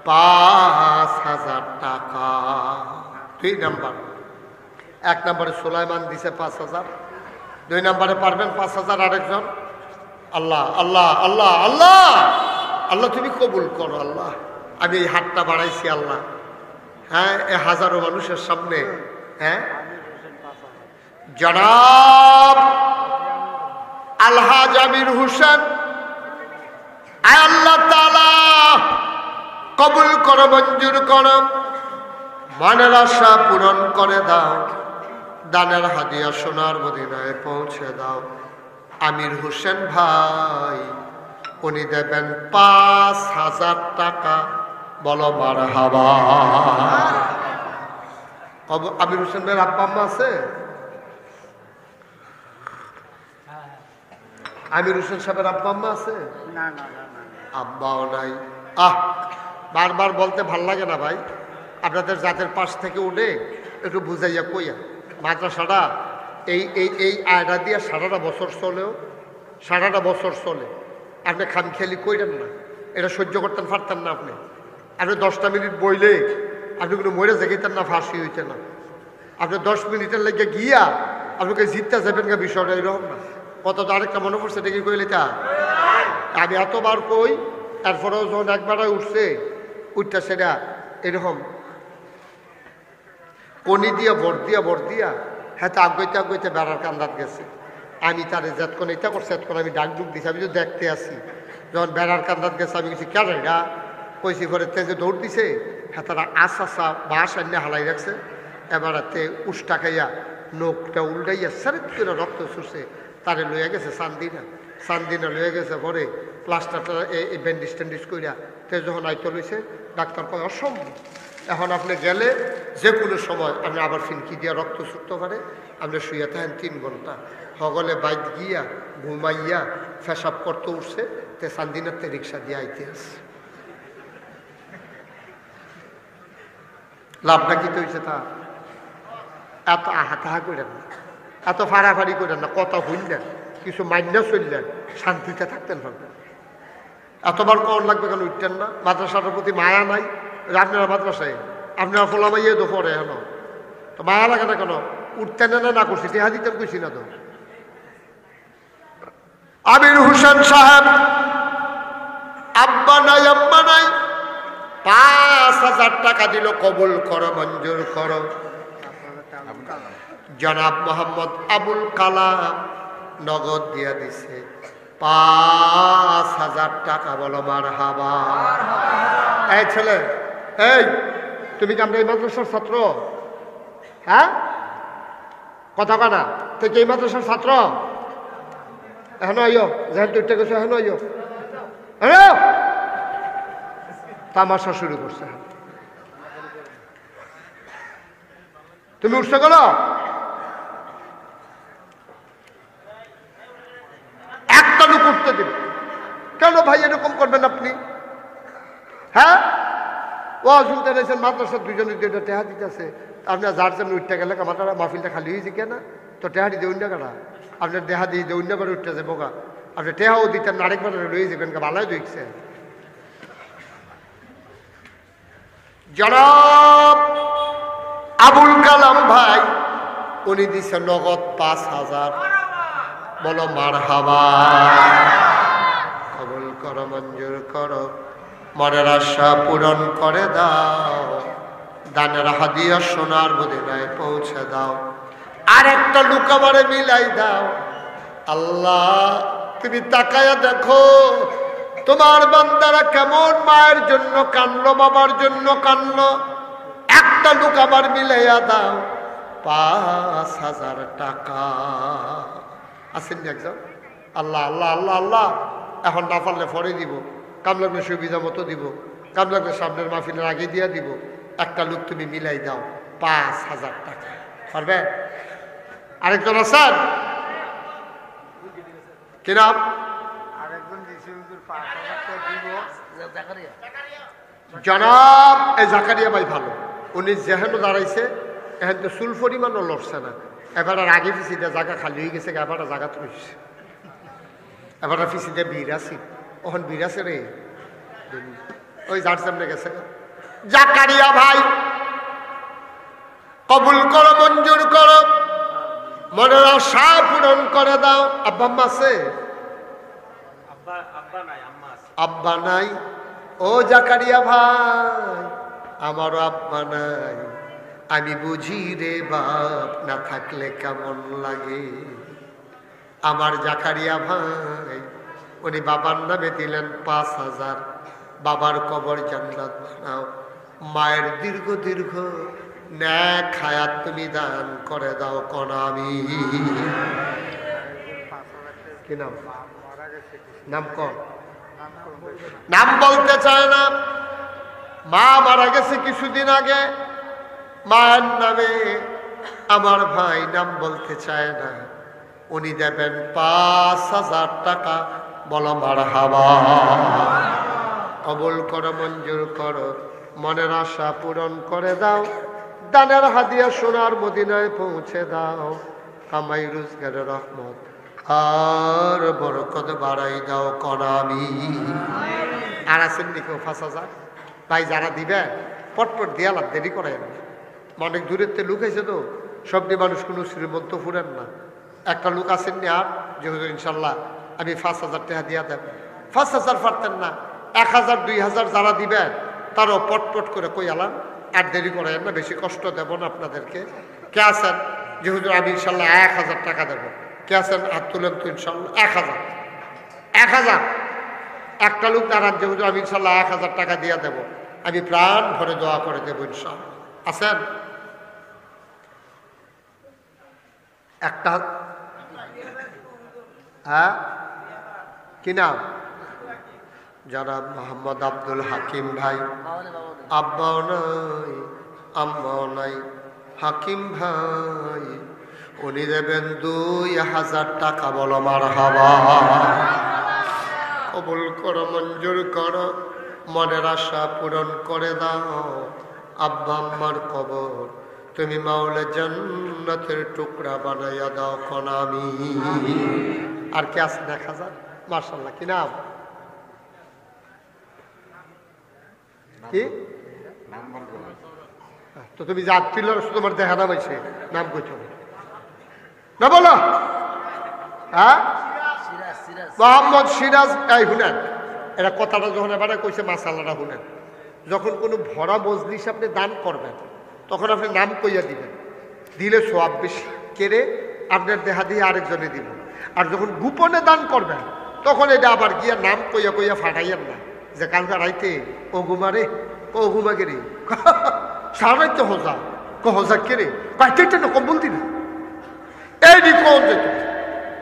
5,000 টাকা। 2 নম্বর। 1 নম্বরে সুলাইমান দিছে 5,000, 2 নম্বরে পারবেন 5,000 আরেকজন? আল্লাহ আল্লাহ আল্লাহ আল্লাহ আল্লাহ তুমি কবুল করো আল্লাহ। আমি এই হাতটা বাড়াইছি আল্লাহ, হ্যাঁ, এই হাজারো মানুষের সামনে, হ্যাঁ, জনাব আলহাজ আমির হোসেন, আয় আল্লাহ তাআলা কবুল করো, মঞ্জুর করো, মনের আশা পূরণ করে দাও, দানের হাদিয়া সোনার মদিনায় পৌঁছে দাও। আমির হোসেন ভাই, উনি দেবেন 5,000 টাকা। বলো মারহাবা। আমির হোসেন ভাইয়ের আব্বা আম্মা আছে? আমির হোসেন সাহেবের আব্বা আম্মা আছে? আব্বাও নাই। বারবার বলতে ভাল লাগে না ভাই, আপনাদের জাতের পাশ থেকে উঠে একটু বুঝাইয়া কইয়া। মাদ্রাসাটা এই এই এই আয়টা দিয়ে সারাটা বছর চলেও, সারাটা বছর চলে। আপনি খামখেয়ালি কইরেন না, এটা সহ্য করতেন পারতেন না। আপনি 10টা মিনিট বইলে আপনি কোনো মরে জেগেতেন না, ফাঁসি হইতেন না। আপনি 10 মিনিটের লেগে গিয়া আপনাকে জিততে যাবেন গা, বিষয়টা এরকম না। কত তো আরেকটা মনে পড়ছে, এটা কি কইলে তা আমি এতবার কই, তারপরেও যখন একবার উঠছে উঠটা সেটা এরকম কনি দিয়া ভর দিয়া হ্যাঁ, তো আগাইতে বেড়ার কান্দাত গেছে। আমি তারে যেতক্ষণ এটা করছে এতক্ষণ আমি ডাক ডুক দিছি, আমি তো দেখতে আসি। যখন বেড়ার কান্দাত গেছে আমি কিছু কেন এটা কইছি, ঘরে তেজে দৌড় দিছে, হ্যাঁ, তারা আসা বাস আনিয়ে হালাই রাখছে। এবারাতে উষ্টা খাইয়া নোকটা উল্টাইয়া সারিত করে রক্ত ছুটছে, তারে লইয়া গেছে চান্দিনা লইয়া গেছে পরে প্লাস্টারটা এই ব্যান্ডিজ ট্যান্ডিজ কইরা তে যখন আইতে লইছে ডাক্তার কয় অসম্ভব, এখন আপনি গেলে যে কোনো সময় আপনি আবার ফিনকি দিয়া রক্ত ছুটতে পারে, আপনি শুয়ে থাকেন 3 ঘন্টা। হগলে বাইক গিয়া ঘুমাইয়া ফেসাব করতে উঠছে, তে চান্দিনাতে রিক্সা দিয়ে আইতে আছে। লাভটা কি হয়েছে তা? এত আহা করেন না, এত ফাড়াফাড়ি করেন না, কথা হইলেন কিছু মাইনা চললেন, শান্তিতে থাকতেন পারবেন। এতবার কর লাগবে কেন? উঠতেন না? মাদ্রাসাটার প্রতি মায়া নাই? আপনারা মাদ্রাসায় আপনারা ফোলা মাইয়ে তো পড়ে এখন, তো মায়া লাগে না কেন? উঠতেন না করছি, টেহা দিতেন কইছি না তো। আমির হোসেন সাহেব আব্বা নাই 5,000 টাকা দিল, কবুল করো, মঞ্জুর করো। জনাব মোহাম্মদ আবুল কালাম নগদ দিয়া দিছে 5,000 টাকা। বলো মারহাবা। এই ছেলে, এই তুমি কি আমরা এই মাদ্রাসার ছাত্র? হ্যাঁ, কথা কানা তুই কি এই মাদ্রাসার ছাত্র? এখন আইও, যেহেতু তুই গেছো এখন আইও। তামাশা শুরু করছে। তুমি উঠছে গেল, একটা লোক উঠতে দিন কেন ভাই? এরকম করবেন আপনি? হ্যাঁ, ও শুনতে রয়েছেন মাদ্রাসার 2 জনে 2টা টেহা দিতেছে, আপনার যার জন্য উঠতে গেলে আমার মাহফিলটা খালি হয়েছে কেনা? তো টেহা দিতে অন্য কাটা আপনার দেহা দিয়ে যে অন্য করে উঠতে যাবো গা, আপনি টেহাও দিতেন না, আরেকবার রয়ে যাবেন গা, ভালোই দেখছে। জনাব আবুল কালাম ভাই উনি দিছে নগদ 5,000। বলো মারহাবা। কবুল করো, মঞ্জুর করো, মনের আশা পূরণ করে দাও, দানের হাদিয়া সোনার মদিনায় পৌঁছে দাও। আর একটা লোক আমারে মিলাই দাও। আল্লাহ তুমি তাকায়া দেখো তোমার বান্দারা কেমন মায়ের জন্য কানলো, বাবার জন্য কানলো। একটা লোক আবার মিলাইয়া দাও 5,000 টাকা। আসেন একজন? আল্লাহ আল্লাহ আল্লাহ আল্লাহ। এখন না পারলে পরে দিব, কাম লাগলে সুবিধা মতো দিব, কাম লাগলে সামনের মাহফিলের আগে দিয়ে দিব। একটা লোক তুমি মিলাই দাও 5,000 টাকা। পারবে? আরেকজন আছেন? কি নাম? জনাব এই জাকারিয়া ভাই ভালো, উনি যেহেন দাঁড়াইছে এখন তো চুল পরিমাণও লড়ছে না। এবার আর আগে পিছিয়ে জায়গা খালি হয়ে গেছে, এবার জায়গা তুলছে, এবার পিছিয়ে বীর আছি, ওখান বীর আছে রে, ওই যার সামনে গেছে। জাকারিয়া ভাই কবুল করো, মঞ্জুর করো, মনের আশা পূরণ করে দাও। আব্বা আম্মা আছে? আব্বা নাই? ও জাকারিয়া ভাই আমারও আব্বা নাই, আমি বুঝি রে বাপ না থাকলে কেমন লাগে। আমার জাকারিয়া ভাই উনি বাবার নামে দিলেন 5,000। বাবার কবর জান্নাত বানাও, মায়ের দীর্ঘ দীর্ঘ নেক হায়াত তুমি দান করে দাও। কোন আমি কি নাম? নাম কর। নাম বলতে চায় না। মা মারা গেছে কিছুদিন আগে, মায়ের নামে আমার ভাই নাম বলতে চায় না। উনি দেবেন 5,000 টাকা। বলো মারহাবা। কবুল করো, মঞ্জুর করো, মনের আশা পূরণ করে দাও, দানের হাদিয়া সোনার মদিনায় পৌঁছে দাও। কামাই রোজগারের রহমত আর বরকত বাড়াই দাও। কনামি আর আছেন নি কেউ? 5,000 ভাই যারা দিবে পটপট দিয়া লাভ, দেরি করেন। অনেক দূরের তে লুক আছে তো, সবটি মানুষ কোনো শ্রীমন্ত ফুরেন না। একটা লোক আছেন নি আর যেহেতু ইনশাল্লাহ আমি 5,000 টাকা দিয়া দেব। 5,000 পারতেন না, 1,000 2,000 যারা দিবেন তারও পটপট করে কই আলাম, আর দেরি করেন না, বেশি কষ্ট দেব না আপনাদেরকে। কে আছেন যেহেতু আমি ইনশাল্লাহ 1,000 টাকা দেবো? কে আছেন হাত তুলেন তো? ইনশাল্লাহ 1,000 একটা লোক দাঁড়ান যেহেতু আমি ইনশাল্লাহ 1,000 টাকা দিয়ে দেবো। আমি প্রাণ ভরে দোয়া করে দেবো ইনশাল্লাহ। আছেন? একটা হ্যাঁ কি নাম? জনাব মোহাম্মদ আব্দুল হাকিম ভাই। আব্বাও নাই আম্মাও নাই, হাকিম ভাই উনি দেবেন 2000 টাকা। বলো মারহাবা। কবুল করো, মঞ্জুর করো, মনের আশা পূরণ করে দাও। আব্বা আম্মার কবর তুমি মাওলা জান্নাতের টুকরা বানাইয়া দাও কোন আমি। আর কি আছে? 1000। মাশাআল্লাহ। কি নাম? কি তো তুমি যা ছিল তোমার দেখা নাম হয়েছে, নাম কইছ না বলো? হ্যাঁ, মোহাম্মদ সিরাজ। এই শুনেন, এটা কথাটা যখন এবারে কইছে মাসালাটা শুনেন। যখন কোনো ভরা মজলিস আপনি দান করবেন তখন আপনি নাম কইয়া দিবেন, দিলে সওয়াব বেশি। কেড়ে আপনার দেহা দিয়ে আরেকজনে দিব। আর যখন গোপনে দান করবেন তখন এটা আবার গিয়া নাম কইয়া কইয়া ফাটাইয়েন না, যে কালকে রাইতে ও ঘুমারে ও ঘুমাকে রে সারাইতে হজা হজা কে রে কয়েকটা না কম্বল দিন এই কোন যেত।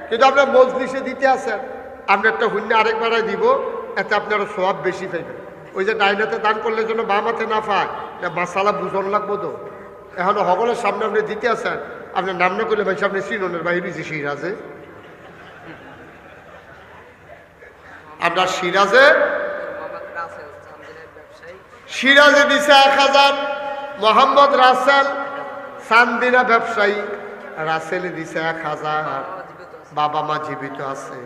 কিন্তু আপনার মজলিসে দিতে আসেন, আপনি একটা শূন্য আরেকবারে দিব, এতে আপনারা সওয়াব বেশি পাইবেন। ওই যে ডাইনাতে দান করলে জন্য বাম হাতে না পায়, মাসালা বুঝন লাগবো তো। এখন সকলের সামনে আপনি দিতে আসেন, আপনার নাম না করলে ভাই সামনে সিনোনের বাইরে যে সিরাজে, আপনার সিরাজে দিছে 1000। মোহাম্মদ রাসেল চান্দিনা ব্যবসায়ী, রাসেলে দিছে 1000। বাবা মা জীবিত আছে,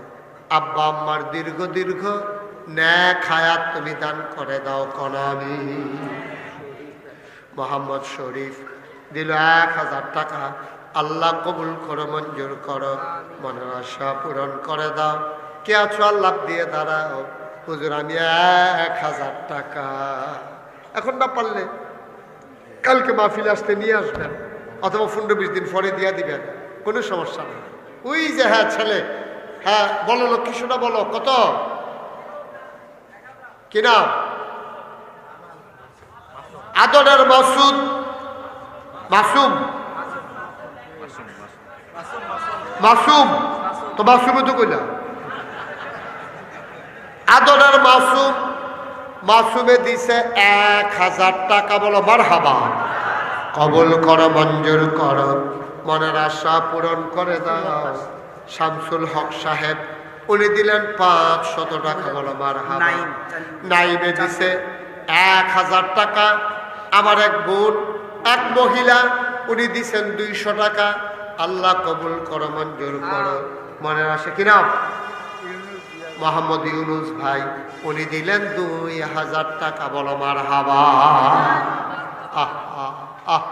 আব্বা আম্মার দীর্ঘ দীর্ঘ নেক হায়াত তুমি দান করে দাও কোন আমি। মোহাম্মদ শরীফ দিল 1000 টাকা। আল্লাহ কবুল করো, মঞ্জুর করো, মনের আশা পূরণ করে দাও। কে আছো আল্লাহ দিয়ে দাঁড়াও। হুজুর আমি 1000 টাকা। এখন না পারলে কালকে মাহফিলে আসতে নিয়ে আসবেন, অথবা 15-20 দিন পরে দিয়ে দিবেন, কোনো সমস্যা নেই। ওই যে হ্যাঁ ছেলে, হ্যাঁ বলো লক্ষ্মী সোনা বলো, কত কি নাম? আদরের মাসুদ, মাসুম, মাসুম তো মাসুমে তো কইলা। আদরের মাসুম, মাসুমে দিছে 1000 টাকা। বলো মারহাবা। কবুল করো, মঞ্জুর করো, মনের আশা পূরণ করে দাও। শামসুল হক সাহেব উনি দিলেন 500 টাকা। বলো মারহাবা। নাইমে দিছে 1000 টাকা। আমার এক বোন, এক মহিলা, উনি দিছেন 200 টাকা। আল্লাহ কবুল করো, মঞ্জুর করো, মনের আশা। কি নাম? মোহাম্মদ ইউনুস ভাই, উনি দিলেন 2000 টাকা। বলো মারহাবা। আহ আহ আহ।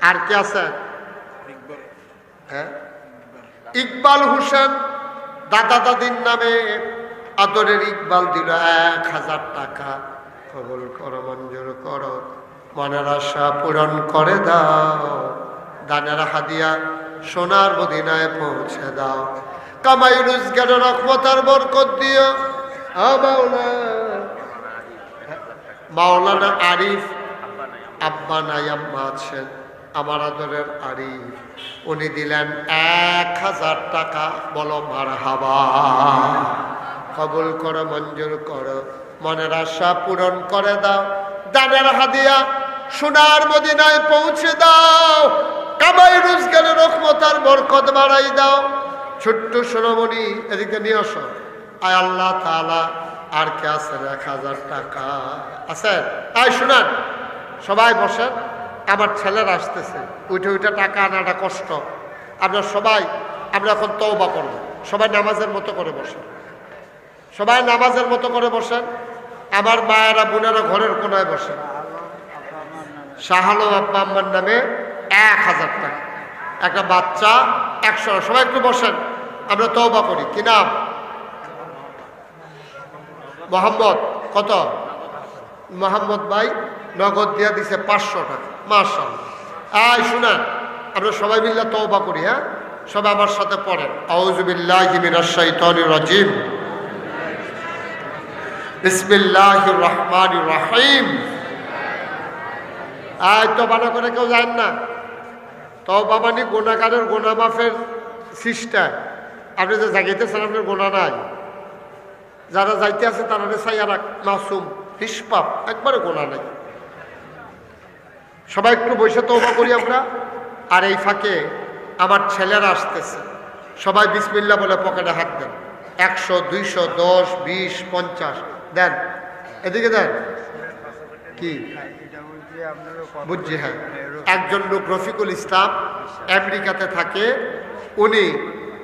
আর কে আছে? হ্যাঁ, ইকবাল হোসেন দাদা দাদির নামে আদরের ইকবাল দিল 1000 টাকা। কবুল করো, মঞ্জুর করো, মনের আশা পূরণ করে দাও। দানের হাদিয়া সোনার মদিনায় পৌঁছে দাও। কামাই রোজগারের রহমতার বরকত দিও। মাওলানা আরিফ, আব্বা নাই আম্মা আছেন, আমার আদরের আরিফ, উনি দিলেন 1000 টাকা। বলো মারহাবা। কবুল করো, মঞ্জুর করো, মনের আশা পূরণ করে দাও। দানের হাদিয়া সোনার মদিনায় পৌঁছে দাও। কামাই রোজগারের রহমতার বরকত বাড়াই দাও। ছোট্ট সোনামণি এদিকে নিয়ে আসো। আয় আল্লাহ তাআলা। আর কে আছেন? 1000 টাকা আছেন? আয় শুনান, সবাই বসেন, আমার ছেলেরা আসতেছে। উঠে উঠে টাকা আনাটা কষ্ট। আপনার সবাই, আমরা এখন তওবা করব। সবাই নামাজের মতো করে বসেন, সবাই নামাজের মতো করে বসেন। আমার মায়েরা বোনেরা ঘরের কোনায় বসেন। শাহ আলম আব্বা আম্মার নামে 1000 টাকা। একটা বাচ্চা 100। সবাই একটু বসেন, আমরা তওবা করি। কি নাম? মোহাম্মদ। কত? মোহাম্মদ ভাই নগদ দিয়া দিছে 500 টাকা। মাশাআল্লাহ। আয় শুনেন, আমরা সবাই মিলে তওবা করি। হ্যাঁ, সবাই আমার সাথে পড়েন। আউযু বিল্লাহি মিনাশ শাইতানির রাজিম। বিসমিল্লাহির রহমানির রহিম। আয় তো বানা করে কেউ যায় না। তওবা মানে গুনাহগারের গুনাহ মাফের সিস্টেম। আপনি যে জাগাইতেছেন আপনার গুনাহ নাই, যারা যাইতে আছে তারা চাইয়া রাখ, মাসুম নিষ্পাপ, একবারে গুনাহ নাই। সবাই একটু বসে তওবা করি আমরা। আর এই ফাঁকে আমার ছেলেরা আসতেছে, সবাই বিসমিল্লাহ বলে পকেটে হাত দেন। 100, 200, 10, 20, 50 দেন, এদিকে দেন। কি বুঝছি? হ্যাঁ, একজন লোক রফিকুল ইসলাম আমেরিকাতে থাকে, উনি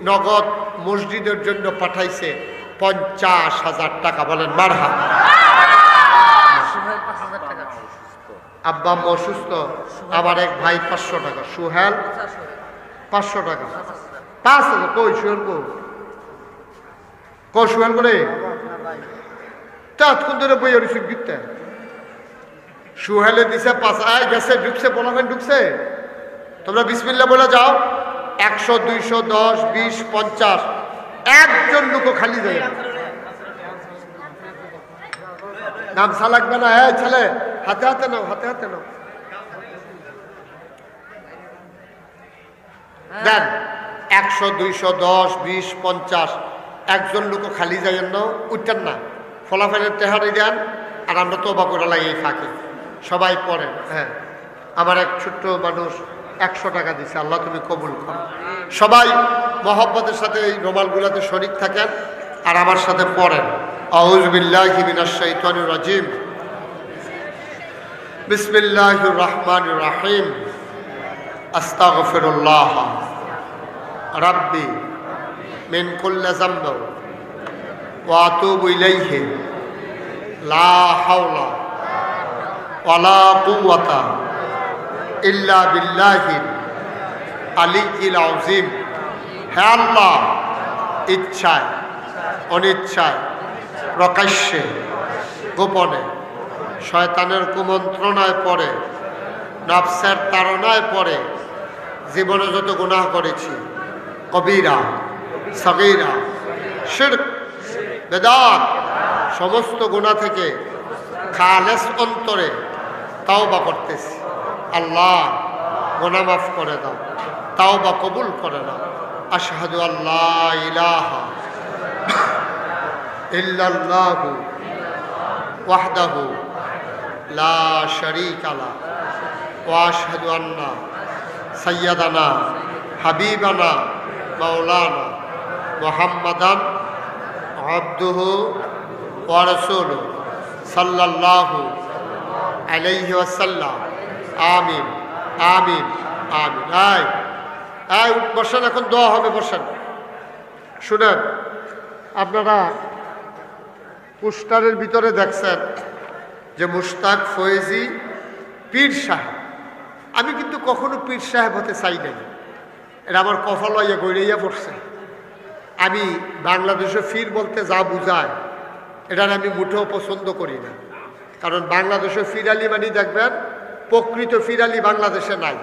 নগদ মসজিদের জন্য পাঠাইছে 50,000 টাকা। বলেন মারহাবা। আব্বা আম্মা অসুস্থ, আমার এক ভাই 500 টাকা, সুহেল 500 টাকা, 5,000। কই সুহেল গো, কই সুহেল বলে তখন ধরে বই রিসিভ দিতে সুহেলে দিছে 5 গেছে, ঢুকছে, বলাবেন ঢুকছে। তোমরা বিসমিল্লাহ বলে যাও। 100, 200, 10, 20, 50, একজন লোকও খালি যায়। গামছা লাগবে না? হ্যাঁ ছেলে, হাতে হাতে নাও, হাতে হাতে নাও, দেন। 100, 200, 10, 20, 50, একজন লোক খালি যাইয়েন না, উঠতেন না। ফলাফলের তেহারি দেন, আর আমরা তওবা করে লাগে এই ফাঁকে সবাই পড়েন। হ্যাঁ, আমার এক ছোট্ট মানুষ 100 টাকা দিছে, আল্লাহ তুমি কবুল করো। সবাই মহব্বতের সাথে এই রুমালগুলোতে শরীক থাকেন আর আমার সাথে পড়েন। আউযু বিল্লাহি মিনাশ শাইতানির রাজিম, বিসমিল্লাহির রহমানির রহিম, আস্তাগফিরুল্লাহ রাব্বি মিন কুল্লি যামবি ওয়া আতুবু ইলাইহি, লা হাওলা ওয়ালা কুওয়াতা ইল্লা বিল্লাহিল আলিয়্যিল আযীম। হে আল্লাহ, ইচ্ছায় অনিচ্ছায়, প্রকাশ্যে গোপনে, শয়তানের কুমন্ত্রণায় পড়ে, নফসের তাড়নায় পড়ে জীবনে যত গুনাহ করেছি, কবিরা সগীরা শিরক বেদাত, সমস্ত গুনাহ থেকে খালেস অন্তরে তাওবা করতেছি। আল্লাহ গুনাহ মাফ করে দাও, তাওবা কবুল করে নাও। আশহাদু আল্লা ইলাহা ইল্লাল্লাহু ওয়াহদাহু লা শারীকা লাহু ওয়া আশহাদু আন্না সাইয়্যিদানা হাবিবানা মাওলানা মুহাম্মাদান আবদুহু ওয়া রাসূলুহু সাল্লাল্লাহু আলাইহি ওয়াসাল্লাম। আমিন আমিন আমিন। আয় বসেন, এখন দোয়া হবে, বসেন। শুনেন, আপনারা পোস্টারের ভিতরে দেখছেন যে মুশতাক ফয়েজি পীর সাহেব। আমি কিন্তু কখনো পীর সাহেব হতে চাই নাই, এটা আমার কপাল হইয়া গড়াইয়া পড়ছে। আমি বাংলাদেশে ফির বলতে যা বুঝায় এটা আমি মুঠেও পছন্দ করি না। কারণ বাংলাদেশে ফিরালি মানে দেখবেন প্রকৃত ফিরালি বাংলাদেশে নাই।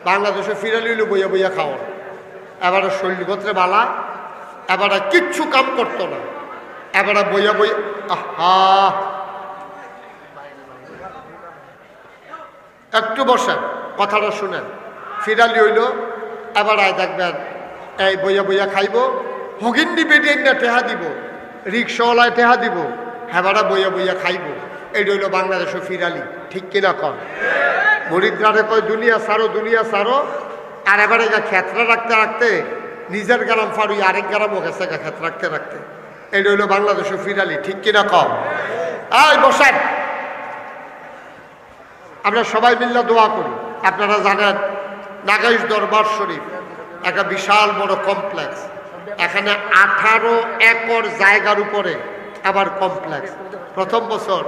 বাংলাদেশে ফিরালি হইল বইয়া বইয়া খাওয়ার, এবারে শৈলগোত্রে বালা, এবারে কিচ্ছু কাম করতো না, এবারে বইয়া বইয়া। আহা, একটু বসেন, কথাটা শুনেন। ফিরালি হইল এবার দেখবেন এই বইয়া বইয়া খাইব, হগিন্ডি বেডিয়ে না টেহা দিব, রিক্সাওয়ালায় টেহা দিব, হেবারা বইয়া বইয়া খাইব। এইটা হইল বাংলাদেশে ফিরালি, ঠিক কিনা কন? মরিদ্রারে কয় দুনিয়া সারো, দুনিয়া সারো, আর এবারে ক্ষেত্রা রাখতে রাখতে নিজের গ্রাম ফারুই আরেক গ্রামও গেছে ক্ষেত রাখতে রাখতে। এইটা হইল বাংলাদেশে ফিরালি, ঠিক কিনা কন? এই বসেন, আমরা সবাই মিল্লা দোয়া করি। আপনারা জানেন নাগাইশ দরবার শরীফ একটা বিশাল বড় কমপ্লেক্স, এখানে 18 একর জায়গার উপরে আবার কমপ্লেক্স। প্রথম বছর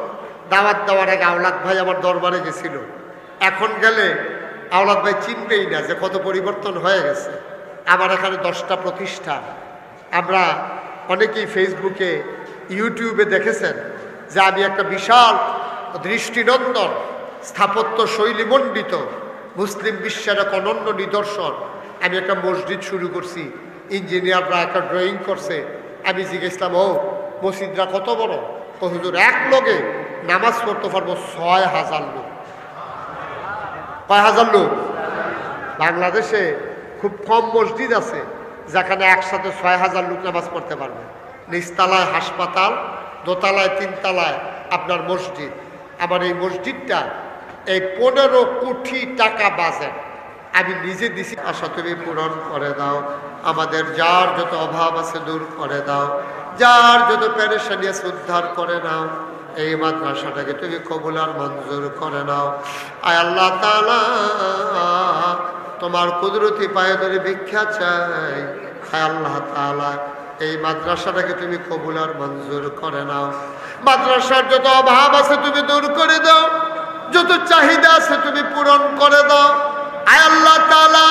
দাওয়াত দেওয়ার আগে আওলাদ ভাই আমার দরবারে গেছিল, এখন গেলে আওলাদ ভাই চিনবেই না যে কত পরিবর্তন হয়ে গেছে। আমার এখানে 10টা প্রতিষ্ঠান। আমরা অনেকেই ফেসবুকে ইউটিউবে দেখেছেন যে আমি একটা বিশাল দৃষ্টিনন্দন স্থাপত্য শৈলীমণ্ডিত মুসলিম বিশ্বের এক অনন্য নিদর্শন আমি একটা মসজিদ শুরু করছি। ইঞ্জিনিয়াররা একটা ড্রয়িং করছে, আমি জিজ্ঞেসলাম ও মসজিদরা কত বড়? ও হুজুর এক লোকে নামাজ পড়তে পারবো 6000 লোক। কয় হাজার লোক? বাংলাদেশে খুব কম মসজিদ আছে যেখানে একসাথে 6,000 লোক নামাজ পড়তে পারবে। নিচতলায় হাসপাতাল, দোতলায় 3 তলায় আপনার মসজিদ। আমার এই মসজিদটা এই 15 কোটি টাকা বাজেট আমি নিজে দিছি। আশা তুমি পূরণ করে দাও, আমাদের যার যত অভাব আছে দূর করে দাও, যার যত পেরেশানি আছে উদ্ধার করে নাও। এই মাদ্রাসাটাকে তুমি কবুল আর মঞ্জুর করে নাও। আয় আল্লাহ তাআলা, তোমার কুদরতি পায়ে ধরে ভিক্ষা চাই। আয় আল্লাহ তাআলা, এই মাদ্রাসাটাকে তুমি কবুল আর মঞ্জুর করে নাও। মাদ্রাসার যত অভাব আছে তুমি দূর করে দাও, যত চাহিদা আছে তুমি পূরণ করে দাও। আয় আল্লাহ তাআলা,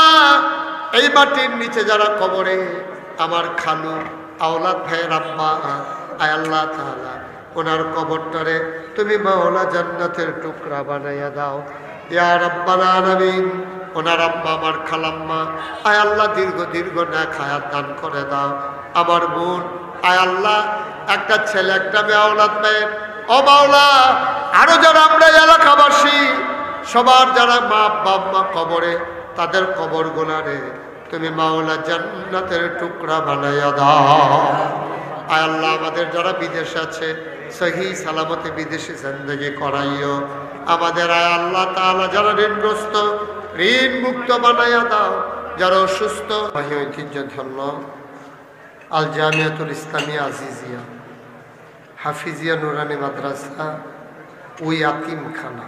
এই মাটির নিচে যারা কবরে, আমার খালু আওলাদ ভাইয়ের আব্বা, আয় আল্লাহ তাআলা ওনার কবরটারে তুমি মাওলা জান্নাতের টুকরা বানাইয়া দাও ইয়া রাব্বাল আলামিন। ওনার আব্বা আমার খালাম্মা, আয় আল্লাহ দীর্ঘ নেক হায়াত দান করে দাও। আমার বোন, আয় আল্লাহ একটা ছেলে একটা মেয়ে আওলাদ ভাইয়ের, ও মাওলা আরো যারা আমরা এলাকাবাসী সবার যারা মা বাবা কবরে, তাদের কবর গোলারে তুমি মাওলা জান্নাতের টুকরা বানাইয়া দাও। আয় আল্লাহ আমাদের যারা বিদেশে আছে সহি সালামতে বিদেশি জিন্দেগি করাইও আমাদের। আয় আল্লাহ তাআলা যারা ঋণগ্রস্ত ঋণ মুক্ত বানাইয়া দাও, যারা অসুস্থ। ঐতিহ্য ধন্য আল জামিয়াতুল ইসলামিয়া আজিজিয়া হাফিজিয়া নুরানি মাদ্রাসা ওই ইয়াতিমখানা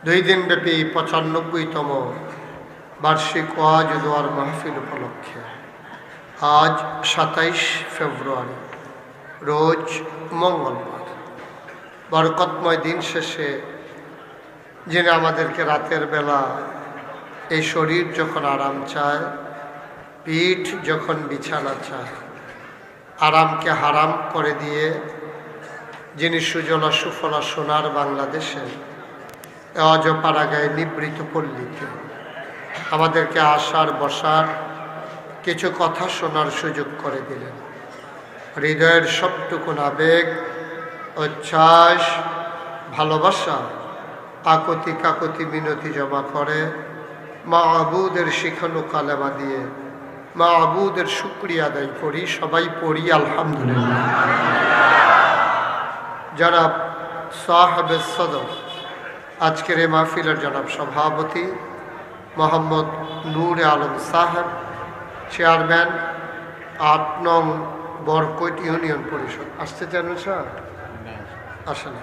2 দিন ব্যাপী 95তম বার্ষিক ওয়াজ ও দোয়ার মাহফিল উপলক্ষে আজ 27 ফেব্রুয়ারি রোজ মঙ্গলবার বরকতময় দিন শেষে যিনি আমাদেরকে রাতের বেলা এই শরীর যখন আরাম চায়, পিঠ যখন বিছানা চায়, আরামকে হারাম করে দিয়ে যিনি সুজলা সুফলা সোনার বাংলাদেশে অজপাড়াগায় নিবৃত পল্লীতে আমাদেরকে আসার বসার কিছু কথা শোনার সুযোগ করে দিলেন। হৃদয়ের সবটুকুন আবেগ, উচ্ছ্বাস, ভালোবাসা, আকুতি কাকুতি মিনতি জমা করে মাহবুদের শিখানো কালেমা দিয়ে মাহবুদের শুকরিয়া আদায় করি। সবাই পড়ি আলহামদুলিল্লাহ। জনাব সাহেব সদর আজকের এই মাহফিলের জনাব সভাপতি মোহাম্মদ নূরে আলম সাহেব, চেয়ারম্যান 8 নং বরকৈট ইউনিয়ন পরিষদ। আসতে চান স্যার? আসেন।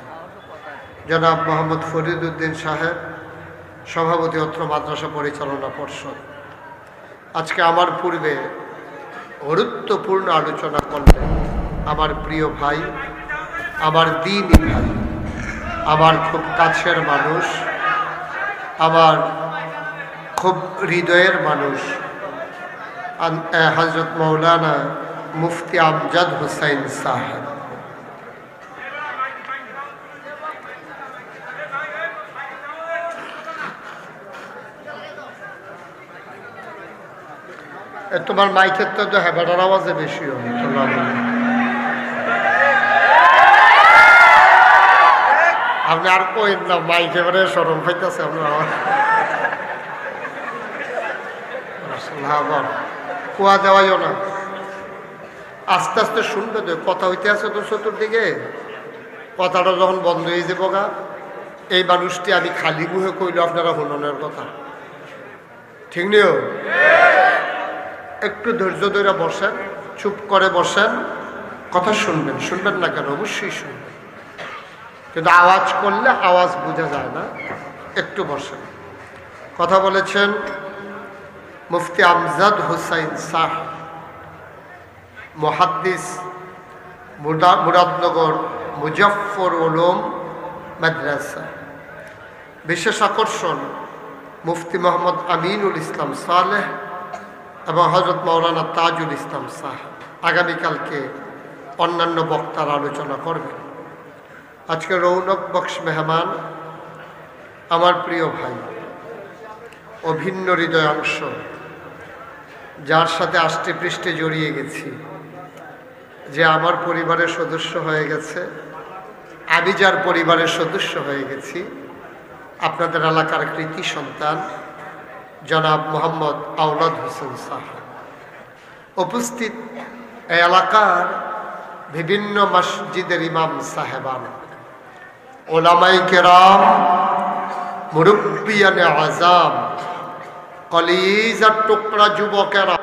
জনাব মোহাম্মদ ফরিদ উদ্দিন সাহেব, সভাপতি অত্র মাদ্রাসা পরিচালনা পর্ষদ। আজকে আমার পূর্বে গুরুত্বপূর্ণ আলোচনা করলেন আমার প্রিয় ভাই, আমার দ্বীনি ভাই, আমার খুব কাছের মানুষ, আমার খুব হৃদয়ের মানুষ হযরত মাওলানা মুফতি আমজাদ হুসাইন সাহেব। তোমার মাইকের তো হেবাটার আওয়াজে বেশি হয়। আপনি আর কইন না, মাইক এবারে সরম পাইতেছে আপনার আওয়াজ। কুয়া দেওয়াইও না, আস্তে আস্তে শুনবে তো। কথা হইতে আছে তো চতুর্দিকে, কথাটা যখন বন্ধ হয়ে যাবো গা, এই মানুষটি আমি খালি মুহে কইল আপনারা হননের কথা, ঠিক নিও। একটু ধৈর্য ধরে বসেন, চুপ করে বসেন, কথা শুনবেন। শুনবেন না কেন? অবশ্যই শুনবেন, কিন্তু আওয়াজ করলে আওয়াজ বোঝা যায় না। একটু বসেন। কথা বলেছেন মুফতি আমজাদ হুসাইন সাহেব, মুহাদ্দিস, মুরাদনগর মুজাফফর উলুম মাদ্রাসা। বিশেষ আকর্ষণ মুফতি মোহাম্মদ আমিনুল ইসলাম সালেহ এবং হযরত মাওলানা তাজুল ইসলাম সাহেব আগামীকালকে অন্যান্য বক্তার আলোচনা করবেন। আজকে রৌনক বক্স মেহমান আমার প্রিয় ভাই, অভিন্ন হৃদয় অংশ, যার সাথে আষ্টে পৃষ্ঠে জড়িয়ে গেছি, যে আমার পরিবারের সদস্য হয়ে গেছে, আমি যার পরিবারের সদস্য হয়ে গেছি, আপনাদের এলাকার কৃতি সন্তান জনাব মোহাম্মদ আওলাদ হোসেন সাহেব, উপস্থিত এই এলাকার বিভিন্ন মসজিদের ইমাম সাহেবান, ওলামায়ে কেরাম, মুরব্বিয়ানে আযাম, কলিজার টুকরা যুবকেরা,